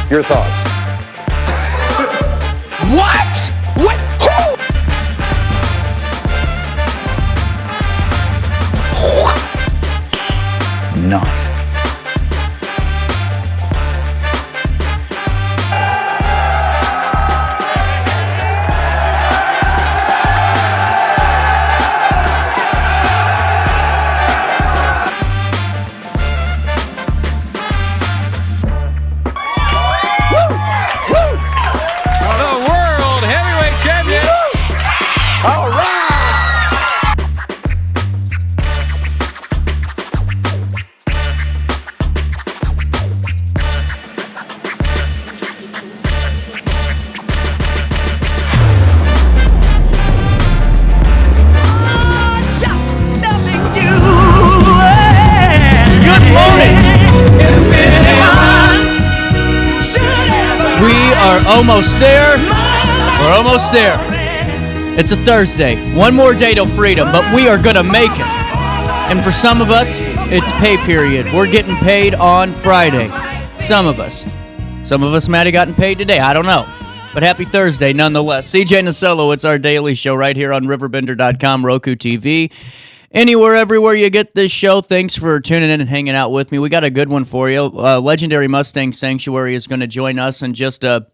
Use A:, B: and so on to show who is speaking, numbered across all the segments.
A: Your thoughts?
B: What? What? Who?
A: Nice.
C: Almost there. We're almost there. It's a Thursday. One more day till freedom, but we are going to make it. And for some of us, it's pay period. We're getting paid on Friday. Some of us might have gotten paid today. I don't know. But happy Thursday nonetheless. CJ Nasello, it's our daily show right here on RiverBender.com, Roku TV. Anywhere, everywhere you get this show, thanks for tuning in and hanging out with me. We got a good one for you. Legendary Mustang Sanctuary is going to join us in just a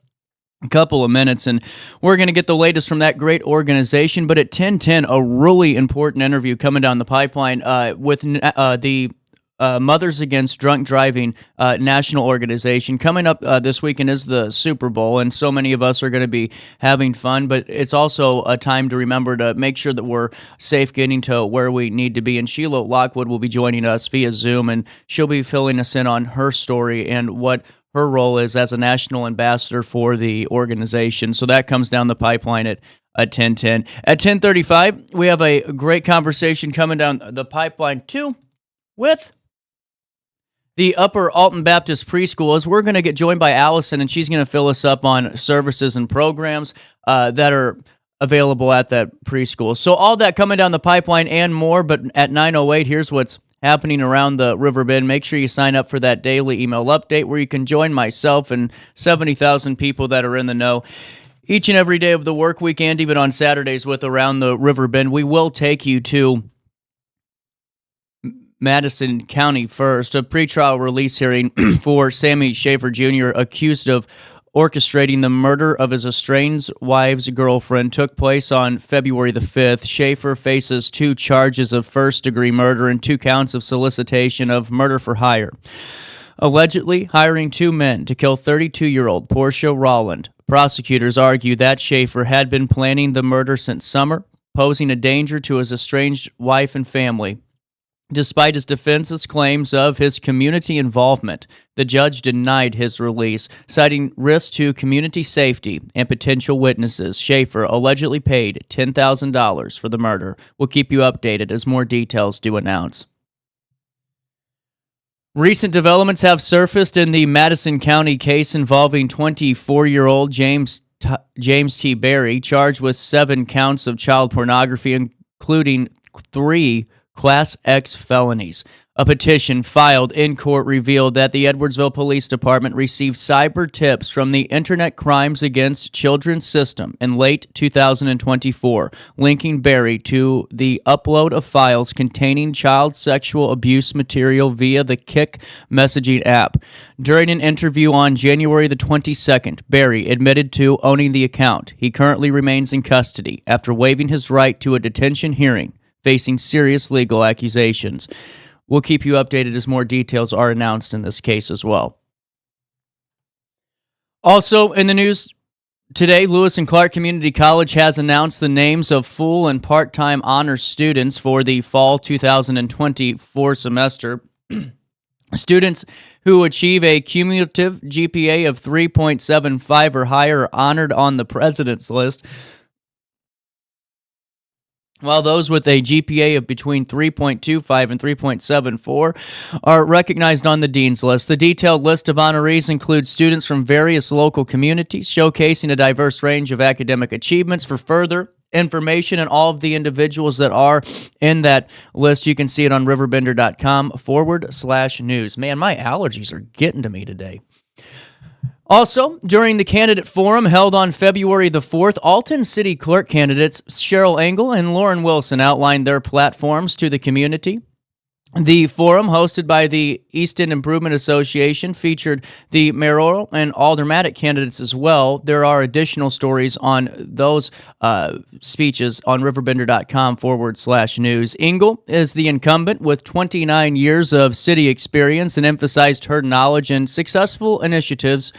C: couple of minutes, and we're going to get the latest from that great organization. But at 10:10, a really important interview coming down the pipeline with the Mothers Against Drunk Driving national organization. Coming up this weekend is the Super Bowl, and so many of us are going to be having fun, but it's also a time to remember to make sure that we're safe getting to where we need to be. And Sheila Lockwood will be joining us via Zoom, and she'll be filling us in on her story and what her role is as a national ambassador for the organization. So that comes down the pipeline at 10:10. At 10:35, we have a great conversation coming down the pipeline too with the Upper Alton Baptist Preschool, as we're going to get joined by Alison, and she's going to fill us up on services and programs that are available at that preschool. So all that coming down the pipeline and more, but at 9:08, here's what's happening around the Riverbend. Make sure you sign up for that daily email update where you can join myself and 70,000 people that are in the know each and every day of the work week, and even on Saturdays with Around the Riverbend. We will take you to Madison County first. A pretrial release hearing for Sammy Schaefer Jr., accused of orchestrating the murder of his estranged wife's girlfriend, took place on February the 5th. Schaefer faces 2 charges of first-degree murder and 2 counts of solicitation of murder for hire, allegedly hiring 2 men to kill 32-year-old Portia Rolland. Prosecutors argue that Schaefer had been planning the murder since summer, posing a danger to his estranged wife and family. Despite his defense's claims of his community involvement, the judge denied his release, citing risks to community safety and potential witnesses. Schaefer allegedly paid $10,000 for the murder. We'll keep you updated as more details do announce. Recent developments have surfaced in the Madison County case involving 24-year-old James T. Berry, charged with 7 counts of child pornography, including 3 Class X felonies. A petition filed in court revealed that the Edwardsville Police Department received cyber tips from the Internet Crimes Against Children system in late 2024, linking Berry to the upload of files containing child sexual abuse material via the Kik messaging app. During an interview on January the 22nd, Berry admitted to owning the account. He currently remains in custody after waiving his right to a detention hearing, facing serious legal accusations. We'll keep you updated as more details are announced in this case as well. Also in the news today, Lewis and Clark Community College has announced the names of full and part-time honors students for the fall 2024 semester. Students who achieve a cumulative GPA of 3.75 or higher are honored on the President's List, while those with a GPA of between 3.25 and 3.74 are recognized on the Dean's List. The detailed list of honorees includes students from various local communities, showcasing a diverse range of academic achievements. For further information and all of the individuals that are in that list, you can see it on RiverBender.com /news. Man, my allergies are getting to me today. Also, during the candidate forum held on February the 4th, Alton City Clerk candidates Cheryl Engel and Lauren Wilson outlined their platforms to the community. The forum, hosted by the East End Improvement Association, featured the mayoral and aldermanic candidates as well. There are additional stories on those speeches on RiverBender.com/news. Engel is the incumbent with 29 years of city experience and emphasized her knowledge and successful initiatives,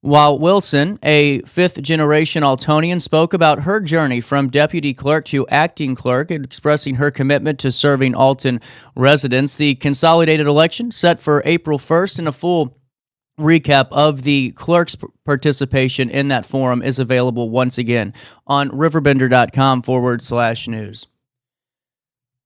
C: while Wilson, a fifth-generation Altonian, spoke about her journey from deputy clerk to acting clerk, expressing her commitment to serving Alton residents. The consolidated election set for April 1st, and a full recap of the clerk's participation in that forum is available once again on RiverBender.com/news.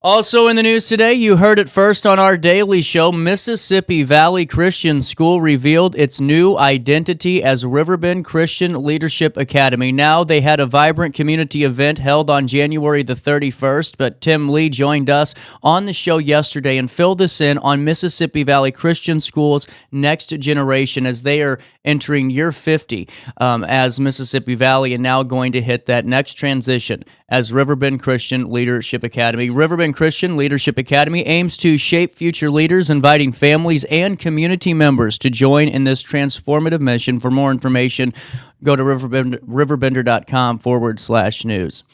C: Also in the news today, you heard it first on our daily show. Mississippi Valley Christian School revealed its new identity as Riverbend Christian Leadership Academy. Now, they had a vibrant community event held on January the 31st, but Tim Lee joined us on the show yesterday and filled us in on Mississippi Valley Christian School's next generation as they are entering year 50 as Mississippi Valley and now going to hit that next transition as Riverbend Christian Leadership Academy. Riverbend Christian Leadership Academy aims to shape future leaders, inviting families and community members to join in this transformative mission. For more information, go to RiverBender.com/news.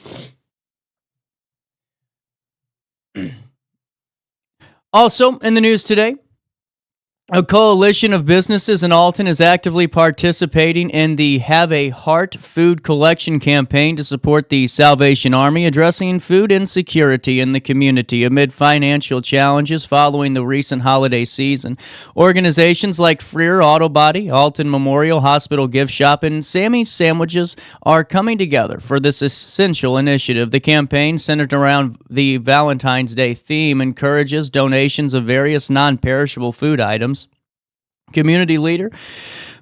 C: Also in the news today, a coalition of businesses in Alton is actively participating in the Have a Heart food collection campaign to support the Salvation Army, addressing food insecurity in the community amid financial challenges following the recent holiday season. Organizations like Freer Auto Body, Alton Memorial Hospital Gift Shop, and Sammy's Sandwiches are coming together for this essential initiative. The campaign, centered around the Valentine's Day theme, encourages donations of various non-perishable food items. Community leader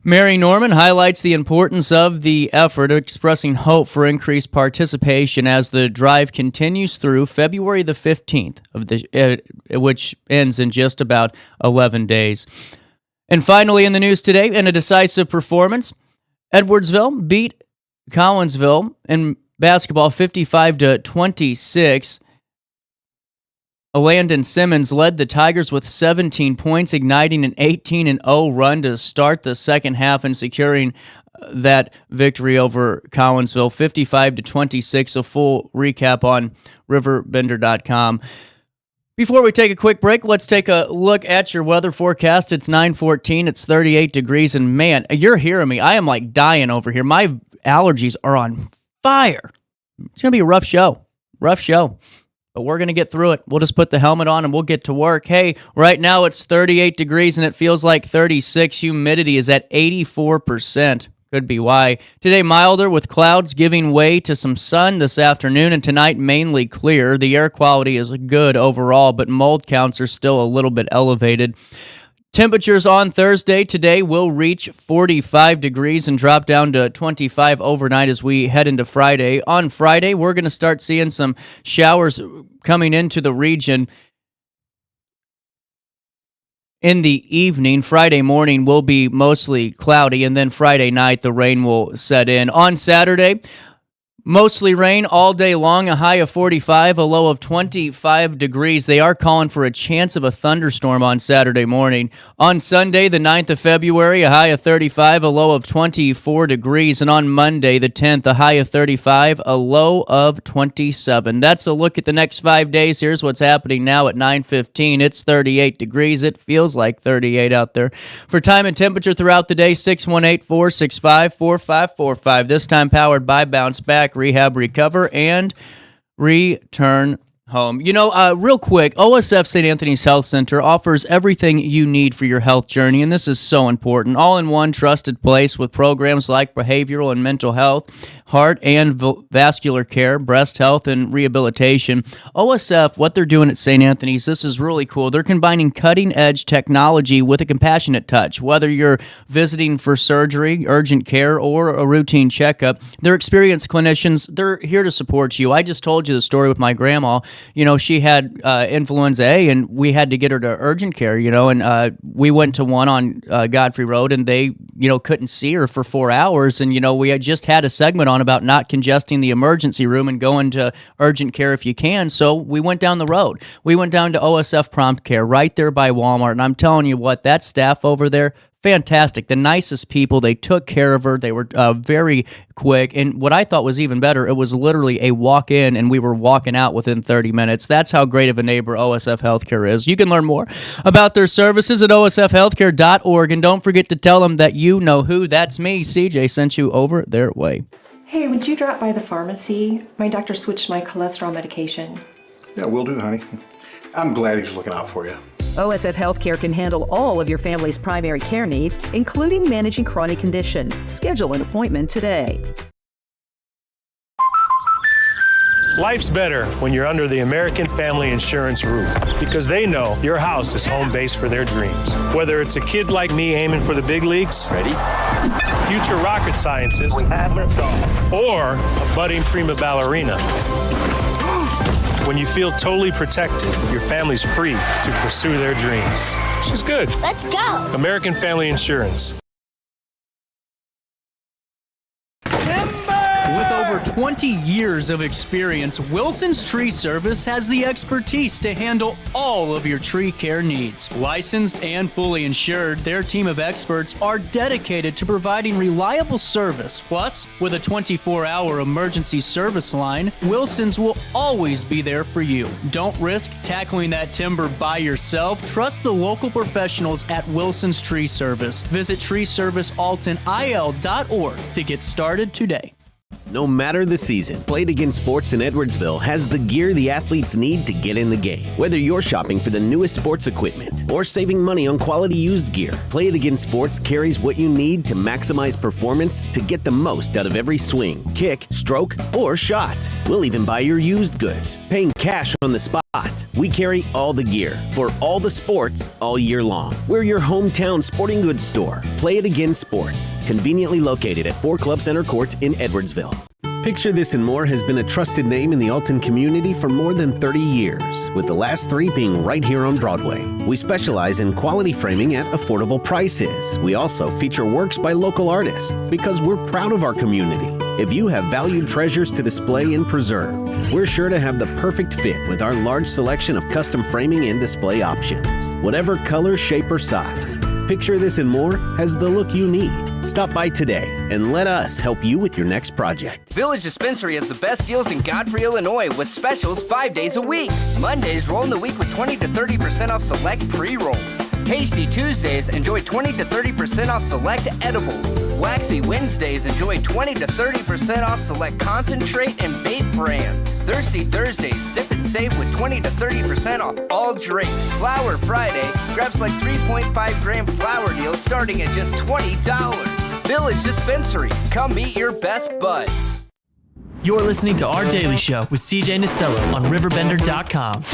C: Mary Norman highlights the importance of the effort, expressing hope for increased participation as the drive continues through February the 15th, which ends in just about 11 days. And finally, in the news today, in a decisive performance, Edwardsville beat Collinsville in basketball 55-26. Landon Simmons led the Tigers with 17 points, igniting an 18-0 run to start the second half and securing that victory over Collinsville, 55-26. A full recap on RiverBender.com. Before we take a quick break, let's take a look at your weather forecast. It's 9:14. It's 38 degrees, and man, you're hearing me. I am like dying over here. My allergies are on fire. It's going to be a rough show. But we're going to get through it. We'll just put the helmet on and we'll get to work. Hey, right now it's 38 degrees and it feels like 36. Humidity is at 84%. Could be why. Today, milder with clouds giving way to some sun this afternoon, and tonight mainly clear. The air quality is good overall, but mold counts are still a little bit elevated. Temperatures on Thursday today will reach 45 degrees and drop down to 25 overnight as we head into Friday. On Friday, we're going to start seeing some showers coming into the region in the evening. Friday morning will be mostly cloudy, and then Friday night the rain will set in. On Saturday, mostly rain all day long, a high of 45, a low of 25 degrees. They are calling for a chance of a thunderstorm on Saturday morning. On Sunday, the 9th of February, a high of 35, a low of 24 degrees. And on Monday, the 10th, a high of 35, a low of 27. That's a look at the next 5 days. Here's what's happening now at 9:15. It's 38 degrees. It feels like 38 out there. For time and temperature throughout the day, 618-465-4545. This time powered by Bounce Back, Rehab, Recover, and Return Home. You know, real quick, OSF St. Anthony's Health Center offers everything you need for your health journey, and this is so important. All in one trusted place with programs like behavioral and mental health, heart and vascular care, breast health, and rehabilitation. OSF, what they're doing at St. Anthony's, this is really cool. They're combining cutting-edge technology with a compassionate touch. Whether you're visiting for surgery, urgent care, or a routine checkup, their experienced clinicians, they're here to support you. I just told you the story with my grandma. She had influenza A, and we had to get her to urgent care, and we went to one on Godfrey Road, and they, couldn't see her for 4 hours, and, we had just had a segment on about not congesting the emergency room and going to urgent care if you can, so we went down the road. We went down to OSF Prompt Care right there by Walmart, and I'm telling you what, that staff over there, fantastic. The nicest people. They took care of her. They were very quick. And what I thought was even better, it was literally a walk-in, and we were walking out within 30 minutes. That's how great of a neighbor OSF Healthcare is. You can learn more about their services at osfhealthcare.org. And don't forget to tell them that you know who. That's me. CJ sent you over their way.
A: Hey, would you drop by the pharmacy? My doctor switched my cholesterol medication.
D: Yeah, will do, honey. I'm glad he's looking out for you.
E: OSF Healthcare can handle all of your family's primary care needs, including managing chronic conditions. Schedule an appointment today.
F: Life's better when you're under the American Family Insurance roof because they know your house is home base for their dreams. Whether it's a kid like me aiming for the big leagues, ready? Future rocket scientist, or a budding prima ballerina. When you feel totally protected, your family's free to pursue their dreams. She's good.
G: Let's go.
F: American Family Insurance.
C: With over 20 years of experience, Wilson's Tree Service has the expertise to handle all of your tree care needs. Licensed and fully insured, their team of experts are dedicated to providing reliable service. Plus, with a 24-hour emergency service line, Wilson's will always be there for you. Don't risk tackling that timber by yourself. Trust the local professionals at Wilson's Tree Service. Visit treeservicealtonil.org to get started today.
H: No matter the season, Play It Again Sports in Edwardsville has the gear the athletes need to get in the game. Whether you're shopping for the newest sports equipment or saving money on quality used gear, Play It Again Sports carries what you need to maximize performance to get the most out of every swing, kick, stroke, or shot. We'll even buy your used goods, paying cash on the spot. We carry all the gear for all the sports all year long. We're your hometown sporting goods store. Play It Again Sports, conveniently located at 4 Club Center Court in Edwardsville. Picture This and More has been a trusted name in the Alton community for more than 30 years, with the last 3 being right here on Broadway. We specialize in quality framing at affordable prices. We also feature works by local artists because we're proud of our community. If you have valued treasures to display and preserve, we're sure to have the perfect fit with our large selection of custom framing and display options. Whatever color, shape, or size, Picture This and More has the look you need. Stop by today and let us help you with your next project.
B: Village Dispensary has the best deals in Godfrey, Illinois with specials 5 days a week. Mondays roll in the week with 20 to 30% off select pre-rolls. Tasty Tuesdays, enjoy 20 to 30% off select edibles. Waxy Wednesdays, enjoy 20 to 30% off select concentrate and vape brands. Thirsty Thursdays, sip and save with 20 to 30% off all drinks. Flower Friday, grab select 3.5 gram flower deals starting at just $20. Village Dispensary, come meet your best buds.
I: You're listening to Our Daily Show with CJ Nasello on RiverBender.com.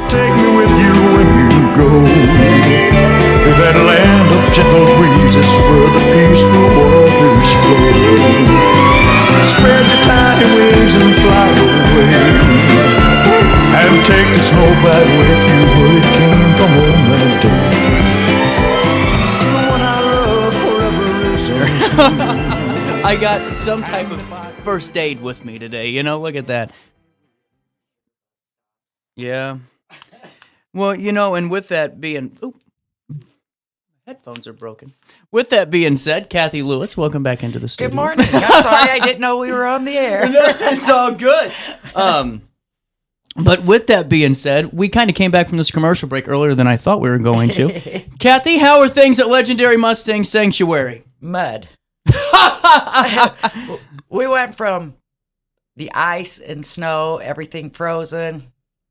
J: Take me with you when you go to that land of gentle breezes where the peaceful waters flow. Spread your tiny wings and fly away, and take the snowbird with you where it came from on that day. The one I love forever is you.
C: I got some type of first aid with me today. Look at that. Yeah. Well, and with that being... Ooh, headphones are broken. With that being said, Kathy Lewis, welcome back into the studio.
K: Good morning. I'm sorry I didn't know we were on the air.
C: It's all good. But with that being said, we kind of came back from this commercial break earlier than I thought we were going to. Kathy, how are things at Legendary Mustang Sanctuary?
K: Mud. We went from the ice and snow, everything frozen,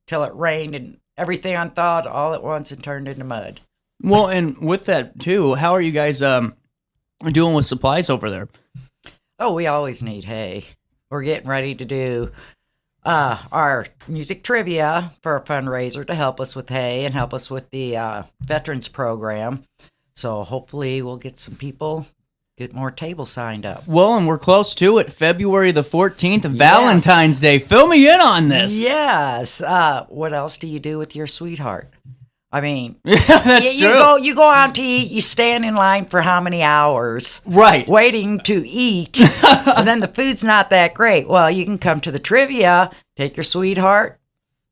K: till it rained and everything unthawed all at once and turned into mud.
C: Well, and with that too, how are you guys doing with supplies over there?
K: Oh, we always need hay. We're getting ready to do our music trivia for a fundraiser to help us with hay and help us with the veterans program. So hopefully we'll get some people, get more tables signed up.
C: Well, and we're close to it. February the 14th, Valentine's Day. Fill me in on this.
K: Yes. What else do you do with your sweetheart? I mean,
C: that's true.
K: You go out to eat, you stand in line for how many hours?
C: Right.
K: Waiting to eat, and then the food's not that great. Well, you can come to the trivia, take your sweetheart,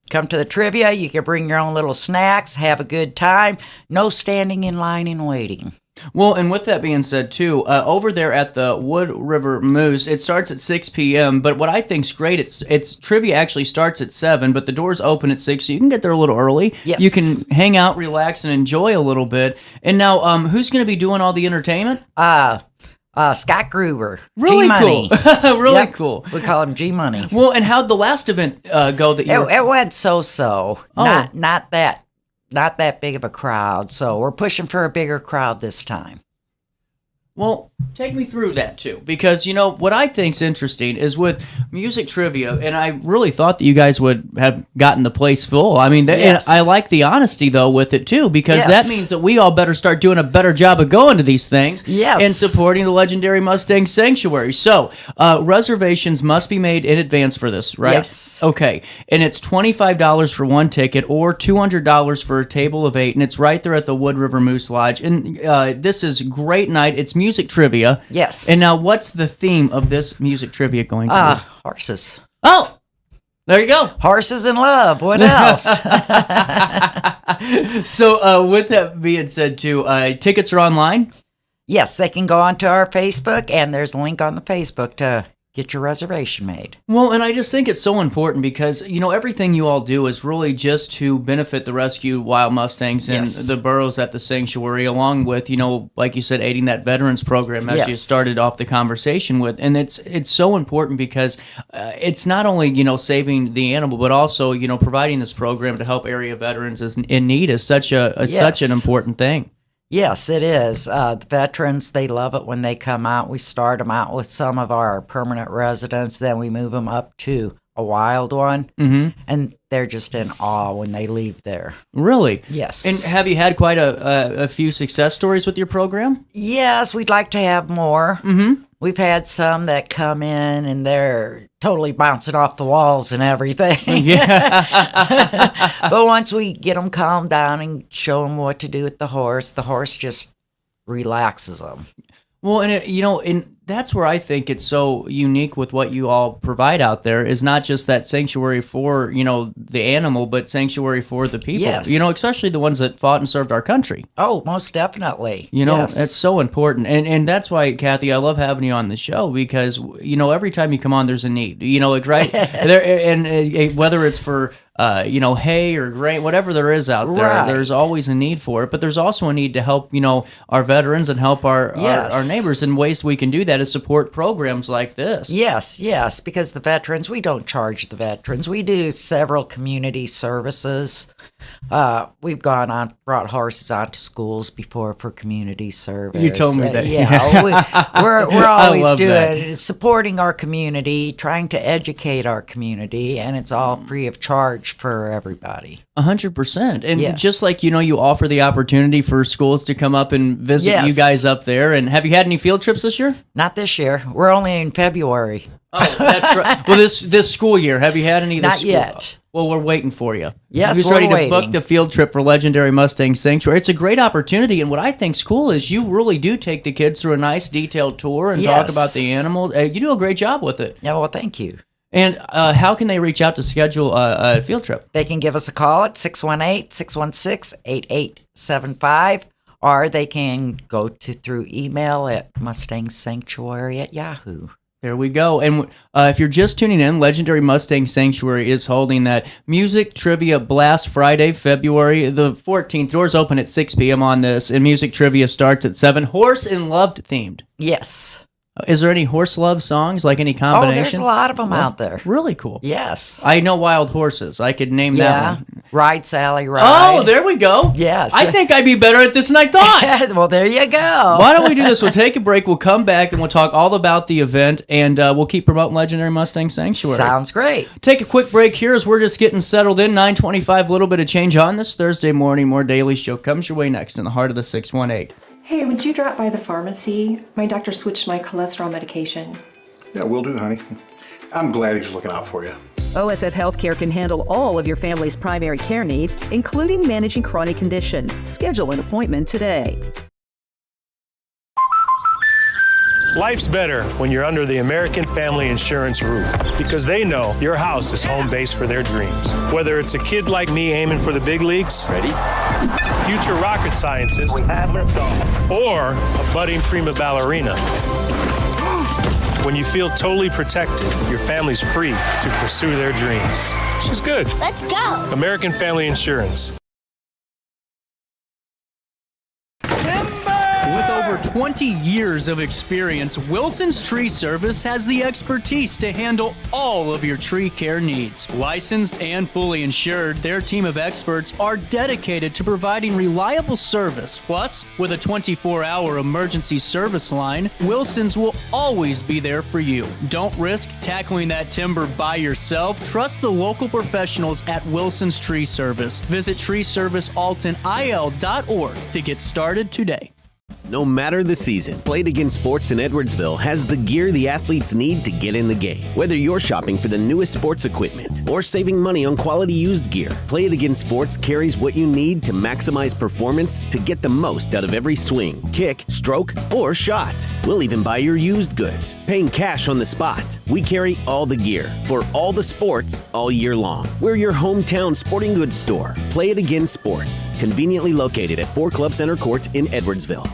K: come to the trivia, you can bring your own little snacks, have a good time, no standing in line and waiting.
C: Well, and with that being said, too, over there at the Wood River Moose, it starts at 6 p.m., but what I think's great, it's trivia actually starts at 7, but the doors open at 6, so you can get there a little early.
K: Yes.
C: You can hang out, relax, and enjoy a little bit. And now, who's going to be doing all the entertainment?
K: Scott Gruber.
C: Really
K: G-Money.
C: cool. Really cool.
K: We call him G-Money.
C: Well, and how'd the last event go that you
K: It went so-so.
C: Oh.
K: Not that big of a crowd, so we're pushing for a bigger crowd this time.
C: Well, take me through that, too, because, you know, what I think's interesting is with music trivia, and I really thought that you guys would have gotten the place full. I mean,
K: Yes.
C: and I like the honesty, though, with it, too, because
K: Yes.
C: that means that we all better start doing a better job of going to these things
K: Yes.
C: and supporting the Legendary Mustang Sanctuary. So, reservations must be made in advance for this, right?
K: Yes.
C: Okay, and it's $25 for one ticket or $200 for a table of 8, and it's right there at the Wood River Moose Lodge. And this is a great night. It's music trivia.
K: Yes.
C: And now, what's the theme of this music trivia going to be?
K: Horses.
C: Oh, there you go.
K: Horses in love. What else?
C: So, with that being said, too, tickets are online?
K: Yes, they can go onto our Facebook, and there's a link on the Facebook to get your reservation made.
C: Well, and I just think it's so important because, you know, everything you all do is really just to benefit the rescue wild Mustangs and
K: Yes.
C: the burros at the sanctuary, along with, you know, like you said, aiding that veterans program as you
K: Yes.
C: started off the conversation with. And it's so important because it's not only, you know, saving the animal, but also, you know, providing this program to help area veterans in need is such such an important thing.
K: Yes, it is. The veterans, they love it when they come out. We start them out with some of our permanent residents, then we move them up to a wild one, and they're just in awe when they leave there.
C: Really?
K: Yes.
C: And have you had quite a few success stories with your program?
K: Yes, we'd like to have more. We've had some that come in and they're totally bouncing off the walls and everything.
C: Yeah.
K: But once we get them calmed down and show them what to do with the horse just relaxes them.
C: Well, and you know, and that's where I think it's so unique with what you all provide out there is not just that sanctuary for, you know, the animal, but sanctuary for the people.
K: Yes.
C: You know, especially the ones that fought and served our country.
K: Oh, most definitely.
C: You know,
K: Yes.
C: that's so important. And that's why, Kathy, I love having you on the show because, you know, every time you come on, there's a need. You know, like, right? and whether it's for, you know, hay or grain, whatever there is out there,
K: Right.
C: there's always a need for it. But there's also a need to help, you know, our veterans and help our neighbors. And ways we can do that is support programs like this.
K: Yes, because the veterans, we don't charge the veterans. We do several community services. We've brought horses out to schools before for community service.
C: You told me that.
K: We're always
C: love
K: doing supporting our community, trying to educate our community, and it's all free of charge for everybody.
C: 100%. And
K: Yes.
C: just like, you know, you offer the opportunity for schools to come up and visit
K: Yes.
C: you guys up there. And have you had any field trips this year?
K: Not this year. We're only in February.
C: Oh, that's right. Well, this school year, have you had any this
K: Not
C: school?
K: yet.
C: Well, we're waiting for you.
K: Yes,
C: Who's
K: we're
C: ready to
K: waiting.
C: book the field trip for Legendary Mustang Sanctuary? It's a great opportunity, and what I think's cool is you really do take the kids through a nice detailed tour and talk
K: Yes.
C: about the animals. You do a great job with it.
K: Yeah, well, thank you.
C: And how can they reach out to schedule a field trip?
K: They can give us a call at 618-616-8875, or they can go through email at mustangsanctuary@yahoo.
C: There we go. And if you're just tuning in, Legendary Mustang Sanctuary is holding that Music Trivia Blast Friday, February the 14th. Doors open at 6 p.m. on this, and Music Trivia starts at 7. Horse and Loved themed.
K: Yes.
C: Is there any horse love songs, like any combination?
K: Oh, there's a lot of them out there.
C: Really cool.
K: Yes.
C: I know Wild Horses. I could name that one.
K: Ride, Sally, Ride.
C: Oh, there we go.
K: Yes.
C: I think I'd be better at this than I thought.
K: Well, there you go.
C: Why don't we do this? We'll take a break. We'll come back and we'll talk all about the event, and we'll keep promoting Legendary Mustang Sanctuary.
K: Sounds great.
C: Take a quick break here as we're just getting settled in. 9:25, a little bit of change on this Thursday morning. More Daily Show comes your way next in the heart of the 618.
A: Hey, would you drop by the pharmacy? My doctor switched my cholesterol medication.
D: Yeah, will do, honey. I'm glad he's looking out for you.
E: OSF Healthcare can handle all of your family's primary care needs, including managing chronic conditions. Schedule an appointment today.
F: Life's better when you're under the American Family Insurance roof because they know your house is home base for their dreams. Whether it's a kid like me aiming for the big leagues, ready? Future rocket scientist, or a budding prima ballerina. When you feel totally protected, your family's free to pursue their dreams. She's good.
G: Let's go.
F: American Family Insurance.
C: With over 20 years of experience, Wilson's Tree Service has the expertise to handle all of your tree care needs. Licensed and fully insured, their team of experts are dedicated to providing reliable service. Plus, with a 24-hour emergency service line, Wilson's will always be there for you. Don't risk tackling that timber by yourself. Trust the local professionals at Wilson's Tree Service. Visit treeservicealtonil.org to get started today.
H: No matter the season, Play It Again Sports in Edwardsville has the gear the athletes need to get in the game. Whether you're shopping for the newest sports equipment or saving money on quality used gear, Play It Again Sports carries what you need to maximize performance to get the most out of every swing, kick, stroke, or shot. We'll even buy your used goods, paying cash on the spot. We carry all the gear for all the sports all year long. We're your hometown sporting goods store. Play It Again Sports, conveniently located at 4 Club Center Court in Edwardsville.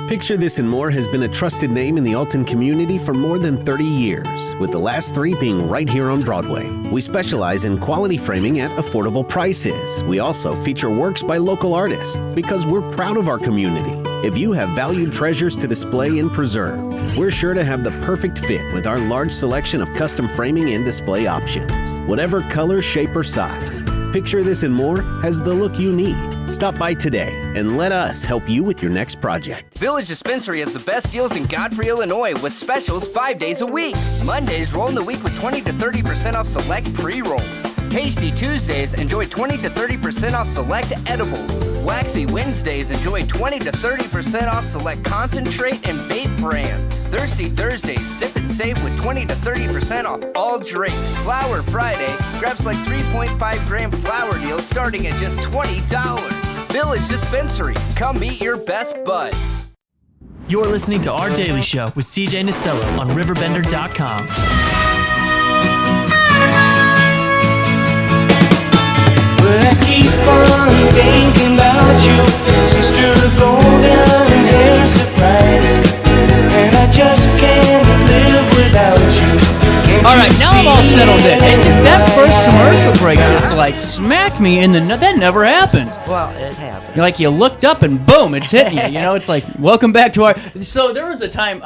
H: Picture This and More has been a trusted name in the Alton community for more than 30 years, with the last 3 being right here on Broadway. We specialize in quality framing at affordable prices. We also feature works by local artists because we're proud of our community. If you have valued treasures to display and preserve, we're sure to have the perfect fit with our large selection of custom framing and display options. Whatever color, shape, or size, Picture This and More has the look you need. Stop by today and let us help you with your next project.
B: Village Dispensary has the best deals in Godfrey, Illinois with specials 5 days a week. Mondays roll in the week with 20 to 30% off select pre-rolls. Tasty Tuesdays, enjoy 20 to 30% off select edibles. Waxy Wednesdays, enjoy 20 to 30% off select concentrate and vape brands. Thirsty Thursdays, sip and save with 20 to 30% off all drinks. Flower Friday, grab like 3.5 gram flower deals starting at just $20. Village Dispensary, come meet your best buds.
I: You're listening to Our Daily Show with CJ Nasello on RiverBender.com.
J: But I keep on thinking about you, sister golden hair surprise, and I just can't live without you.
C: All right, now I'm all settled in. And just that first commercial break just like smacked me in the that never happens.
K: Well, it happens.
C: Like you looked up and boom, it's hitting you. You know, it's like, welcome back to our... So there was a time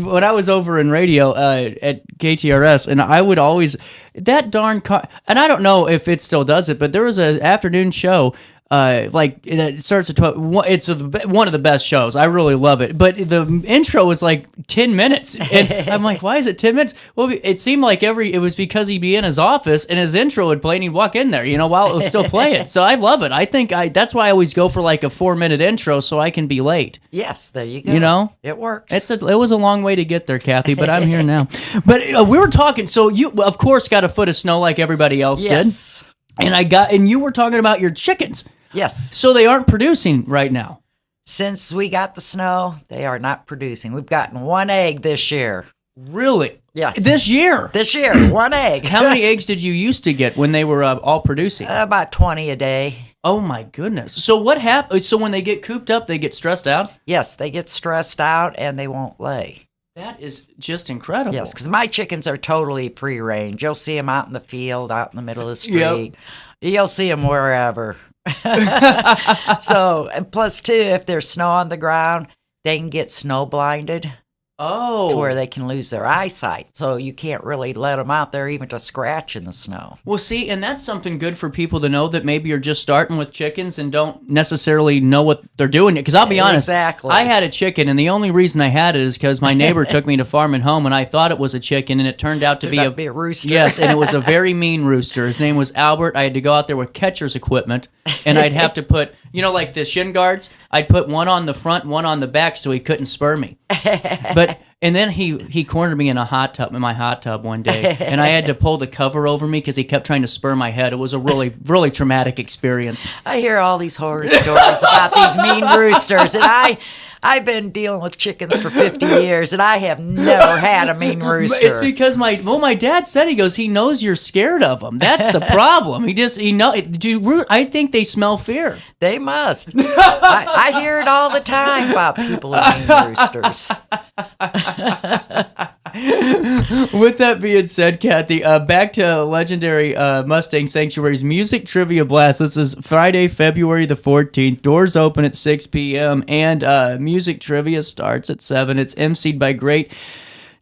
C: when I was over in radio at KTRS, and I would always... That darn car... And I don't know if it still does it, but there was an afternoon show... like it starts at 12. It's one of the best shows. I really love it. But the intro was like 10 minutes, and I'm like, why is it 10 minutes? Well, it seemed like it was because he'd be in his office and his intro would play, and he'd walk in there, you know, while it was still playing. So I love it. I think that's why I always go for like a 4-minute intro so I can be late.
K: Yes, there you go.
C: You know,
K: it works.
C: It was a long way to get there, Kathy, but I'm here now. But we were talking. So you, of course, got a foot of snow like everybody else did. And you were talking about your chickens.
K: Yes.
C: So they aren't producing right now.
K: Since we got the snow, they are not producing. We've gotten 1 egg this year.
C: Really?
K: Yes.
C: This year?
K: This year, 1 egg.
C: How many eggs did you used to get when they were all producing?
K: About 20 a day.
C: Oh my goodness. So what happens? So when they get cooped up, they get stressed out?
K: Yes, they get stressed out and they won't lay.
C: That is just incredible.
K: Yes, because my chickens are totally free range. You'll see them out in the field, out in the middle of the street.
C: Yep.
K: You'll see them wherever. So, and plus too, if there's snow on the ground, they can get snow blinded.
C: Oh.
K: To where they can lose their eyesight. So you can't really let them out there even to scratch in the snow.
C: Well, see, and that's something good for people to know that maybe you're just starting with chickens and don't necessarily know what they're doing. Because I'll be honest,
K: Exactly.
C: I had a chicken, and the only reason I had it is because my neighbor took me to Farm and Home, and I thought it was a chicken, and it turned out to be
K: a rooster.
C: Yes, and it was a very mean rooster. His name was Albert. I had to go out there with catcher's equipment, and I'd have to put, like the shin guards, I'd put one on the front, one on the back, so he couldn't spur me. And then he cornered me in my hot tub one day, and I had to pull the cover over me because he kept trying to spur my head. It was a really, really traumatic experience.
K: I hear all these horror stories about these mean roosters, and I've been dealing with chickens for 50 years, and I have never had a mean rooster.
C: It's because my dad said, he knows you're scared of them. That's the problem. I think they smell fear.
K: They must. I hear it all the time about people with mean roosters.
C: With that being said, Kathy, back to Legendary Mustang Sanctuary's Music Trivia Blast. This is Friday, February the 14th. Doors open at 6 p.m. and music trivia starts at 7. It's emceed by great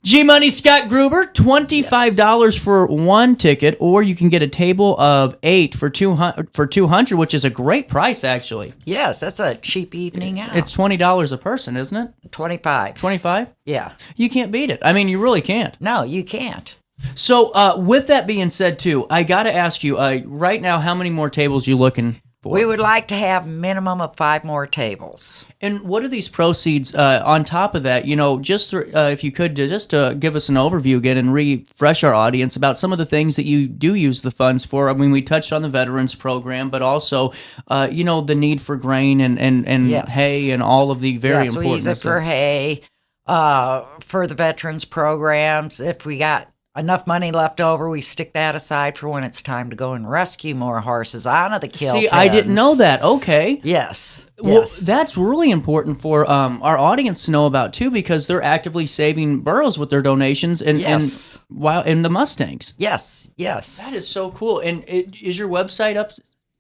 C: G-Money Scott Gruber. $25 for one ticket, or you can get a table of 8 for $200, which is a great price, actually.
K: Yes, that's a cheap evening out.
C: It's $20 a person, isn't it?
K: 25.
C: 25?
K: Yeah.
C: You can't beat it. I mean, you really can't.
K: No, you can't.
C: So, with that being said, too, I got to ask you, right now, how many more tables you looking for?
K: We would like to have minimum of 5 more tables.
C: And what are these proceeds on top of that? Just if you could just give us an overview again and refresh our audience about some of the things that you do use the funds for. I mean, we touched on the Veterans Program, but also, the need for grain and
K: Yes.
C: hay and all of the very important.
K: Yes, we use it for hay, for the Veterans Programs. If we got enough money left over, we stick that aside for when it's time to go and rescue more horses out of the kill
C: See,
K: pens.
C: I didn't know that. Okay.
K: Yes.
C: Well,
K: Yes.
C: that's really important for our audience to know about, too, because they're actively saving burros with their donations and the Mustangs.
K: Yes. Yes.
C: That is so cool. And is your website up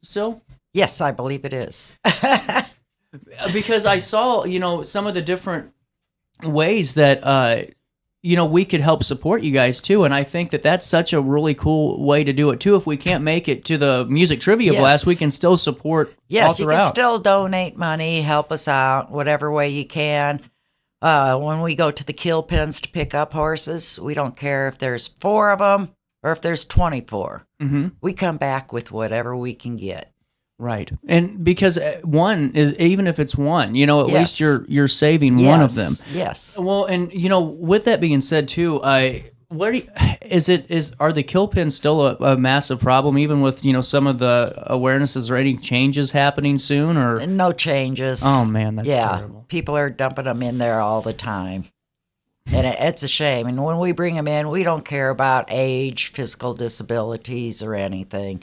C: still?
K: Yes, I believe it is.
C: Because I saw, some of the different ways that we could help support you guys too, and I think that that's such a really cool way to do it too. If we can't make it to the Music Trivia Blast, we can still support all throughout.
K: You can still donate money, help us out, whatever way you can. When we go to the kill pens to pick up horses, we don't care if there's 4 of them or if there's 24.
C: Mm-hmm.
K: We come back with whatever we can get.
C: Right, and because one is, even if it's one, at least you're saving one of them.
K: Yes.
C: Well, and with that being said too, are the kill pens still a massive problem, even with some of the awarenesses or any changes happening soon, or
K: no changes?
C: Oh man, that's terrible.
K: People are dumping them in there all the time, and it's a shame. And when we bring them in, we don't care about age, physical disabilities, or anything.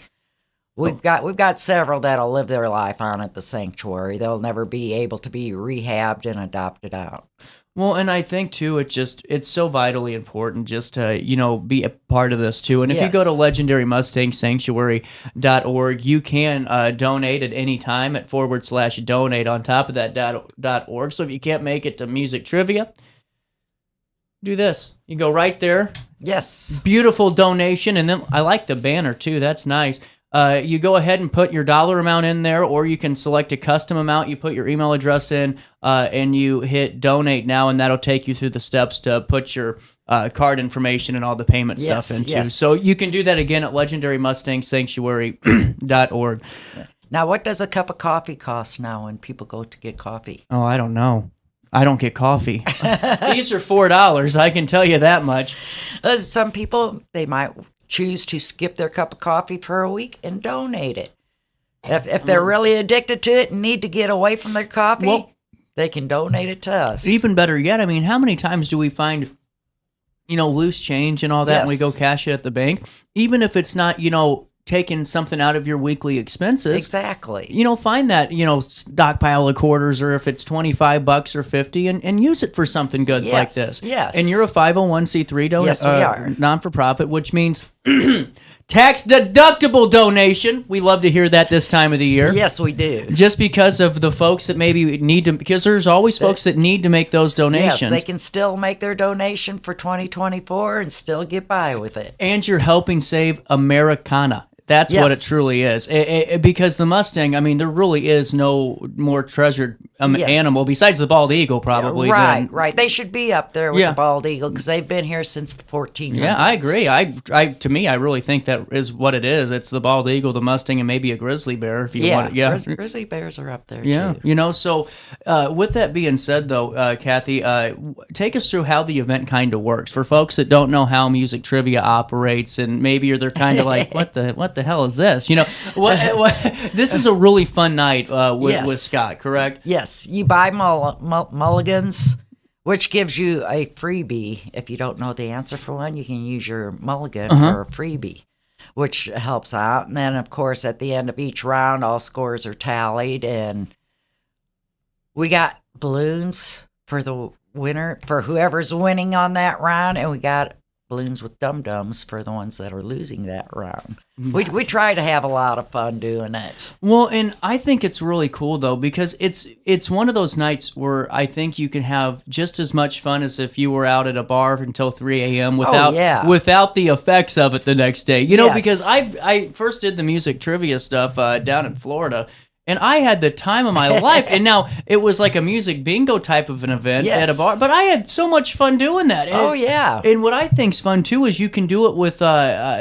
K: We've got several that'll live their life on at the sanctuary. They'll never be able to be rehabbed and adopted out.
C: Well, and I think too, it's so vitally important just to be a part of this too. And if you go to legendarymustangsanctuary.org, you can donate at any time at /donate on top of that .org. So if you can't make it to music trivia, do this. You go right there.
K: Yes.
C: Beautiful donation, and then I like the banner too. That's nice. You go ahead and put your dollar amount in there, or you can select a custom amount. You put your email address in, and you hit donate now, and that'll take you through the steps to put your card information and all the payment stuff into.
K: Yes.
C: So you can do that again at legendarymustangsanctuary.org.
K: Now, what does a cup of coffee cost now when people go to get coffee?
C: Oh, I don't know. I don't get coffee. These are $4. I can tell you that much.
K: Some people, they might choose to skip their cup of coffee for a week and donate it. If they're really addicted to it and need to get away from their coffee, they can donate it to us.
C: Even better yet, I mean, how many times do we find, loose change and all that, and we go cash it at the bank? Even if it's not, taking something out of your weekly expenses.
K: Exactly.
C: Find that, stockpile of quarters, or if it's $25 or $50, and use it for something good like this.
K: Yes.
C: And you're a 501c3
K: Yes, we are.
C: non-for-profit, which means tax-deductible donation. We love to hear that this time of the year.
K: Yes, we do.
C: Just because of the folks that maybe need to, because there's always folks that need to make those donations.
K: Yes, they can still make their donation for 2024 and still get by with it.
C: And you're helping save Americana. That's what it truly is. Because the Mustang, I mean, there really is no more treasured animal besides the bald eagle, probably.
K: Right. They should be up there with the bald eagle because they've been here since the 1400s.
C: Yeah, I agree. To me, I really think that is what it is. It's the bald eagle, the Mustang, and maybe a grizzly bear if you want it. Yeah,
K: grizzly bears are up there,
C: too.
K: You
C: know, so with that being said, though, Kathy, take us through how the event kind of works. For folks that don't know how music trivia operates, and maybe they're kind of like, what the hell is this? You know, this is a really fun night with Scott, correct?
K: Yes. You buy mulligans, which gives you a freebie. If you don't know the answer for one, you can use your mulligan for a freebie, which helps out. And then, of course, at the end of each round, all scores are tallied. And we got balloons for the winner, for whoever's winning on that round. And we got balloons with dum-dums for the ones that are losing that round. Nice. We try to have a lot of fun doing it.
C: Well, and I think it's really cool, though, because it's one of those nights where I think you can have just as much fun as if you were out at a bar until 3 a.m. without the effects of it the next day. You know, because I first did the music trivia stuff down in Florida, and I had the time of my life. And now it was like a music bingo type of an event at a bar. But I had so much fun doing that. And what I think's fun too is you can do it with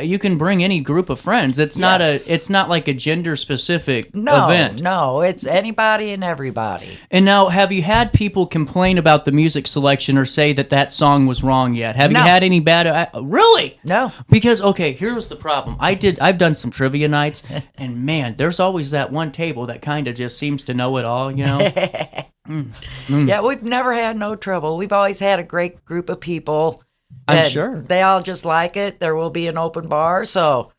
C: you can bring any group of friends. It's not like a gender specific event.
K: No, it's anybody and everybody.
C: And now, have you had people complain about the music selection or say that song was wrong yet? Have you had any bad? Really?
K: No.
C: Because here's the problem. I've done some trivia nights, and man, there's always that one table that kind of just seems to know it all, you know?
K: Yeah, we've never had no trouble. We've always had a great group of people.
C: I'm sure.
K: They all just like it. There will be an open bar. So,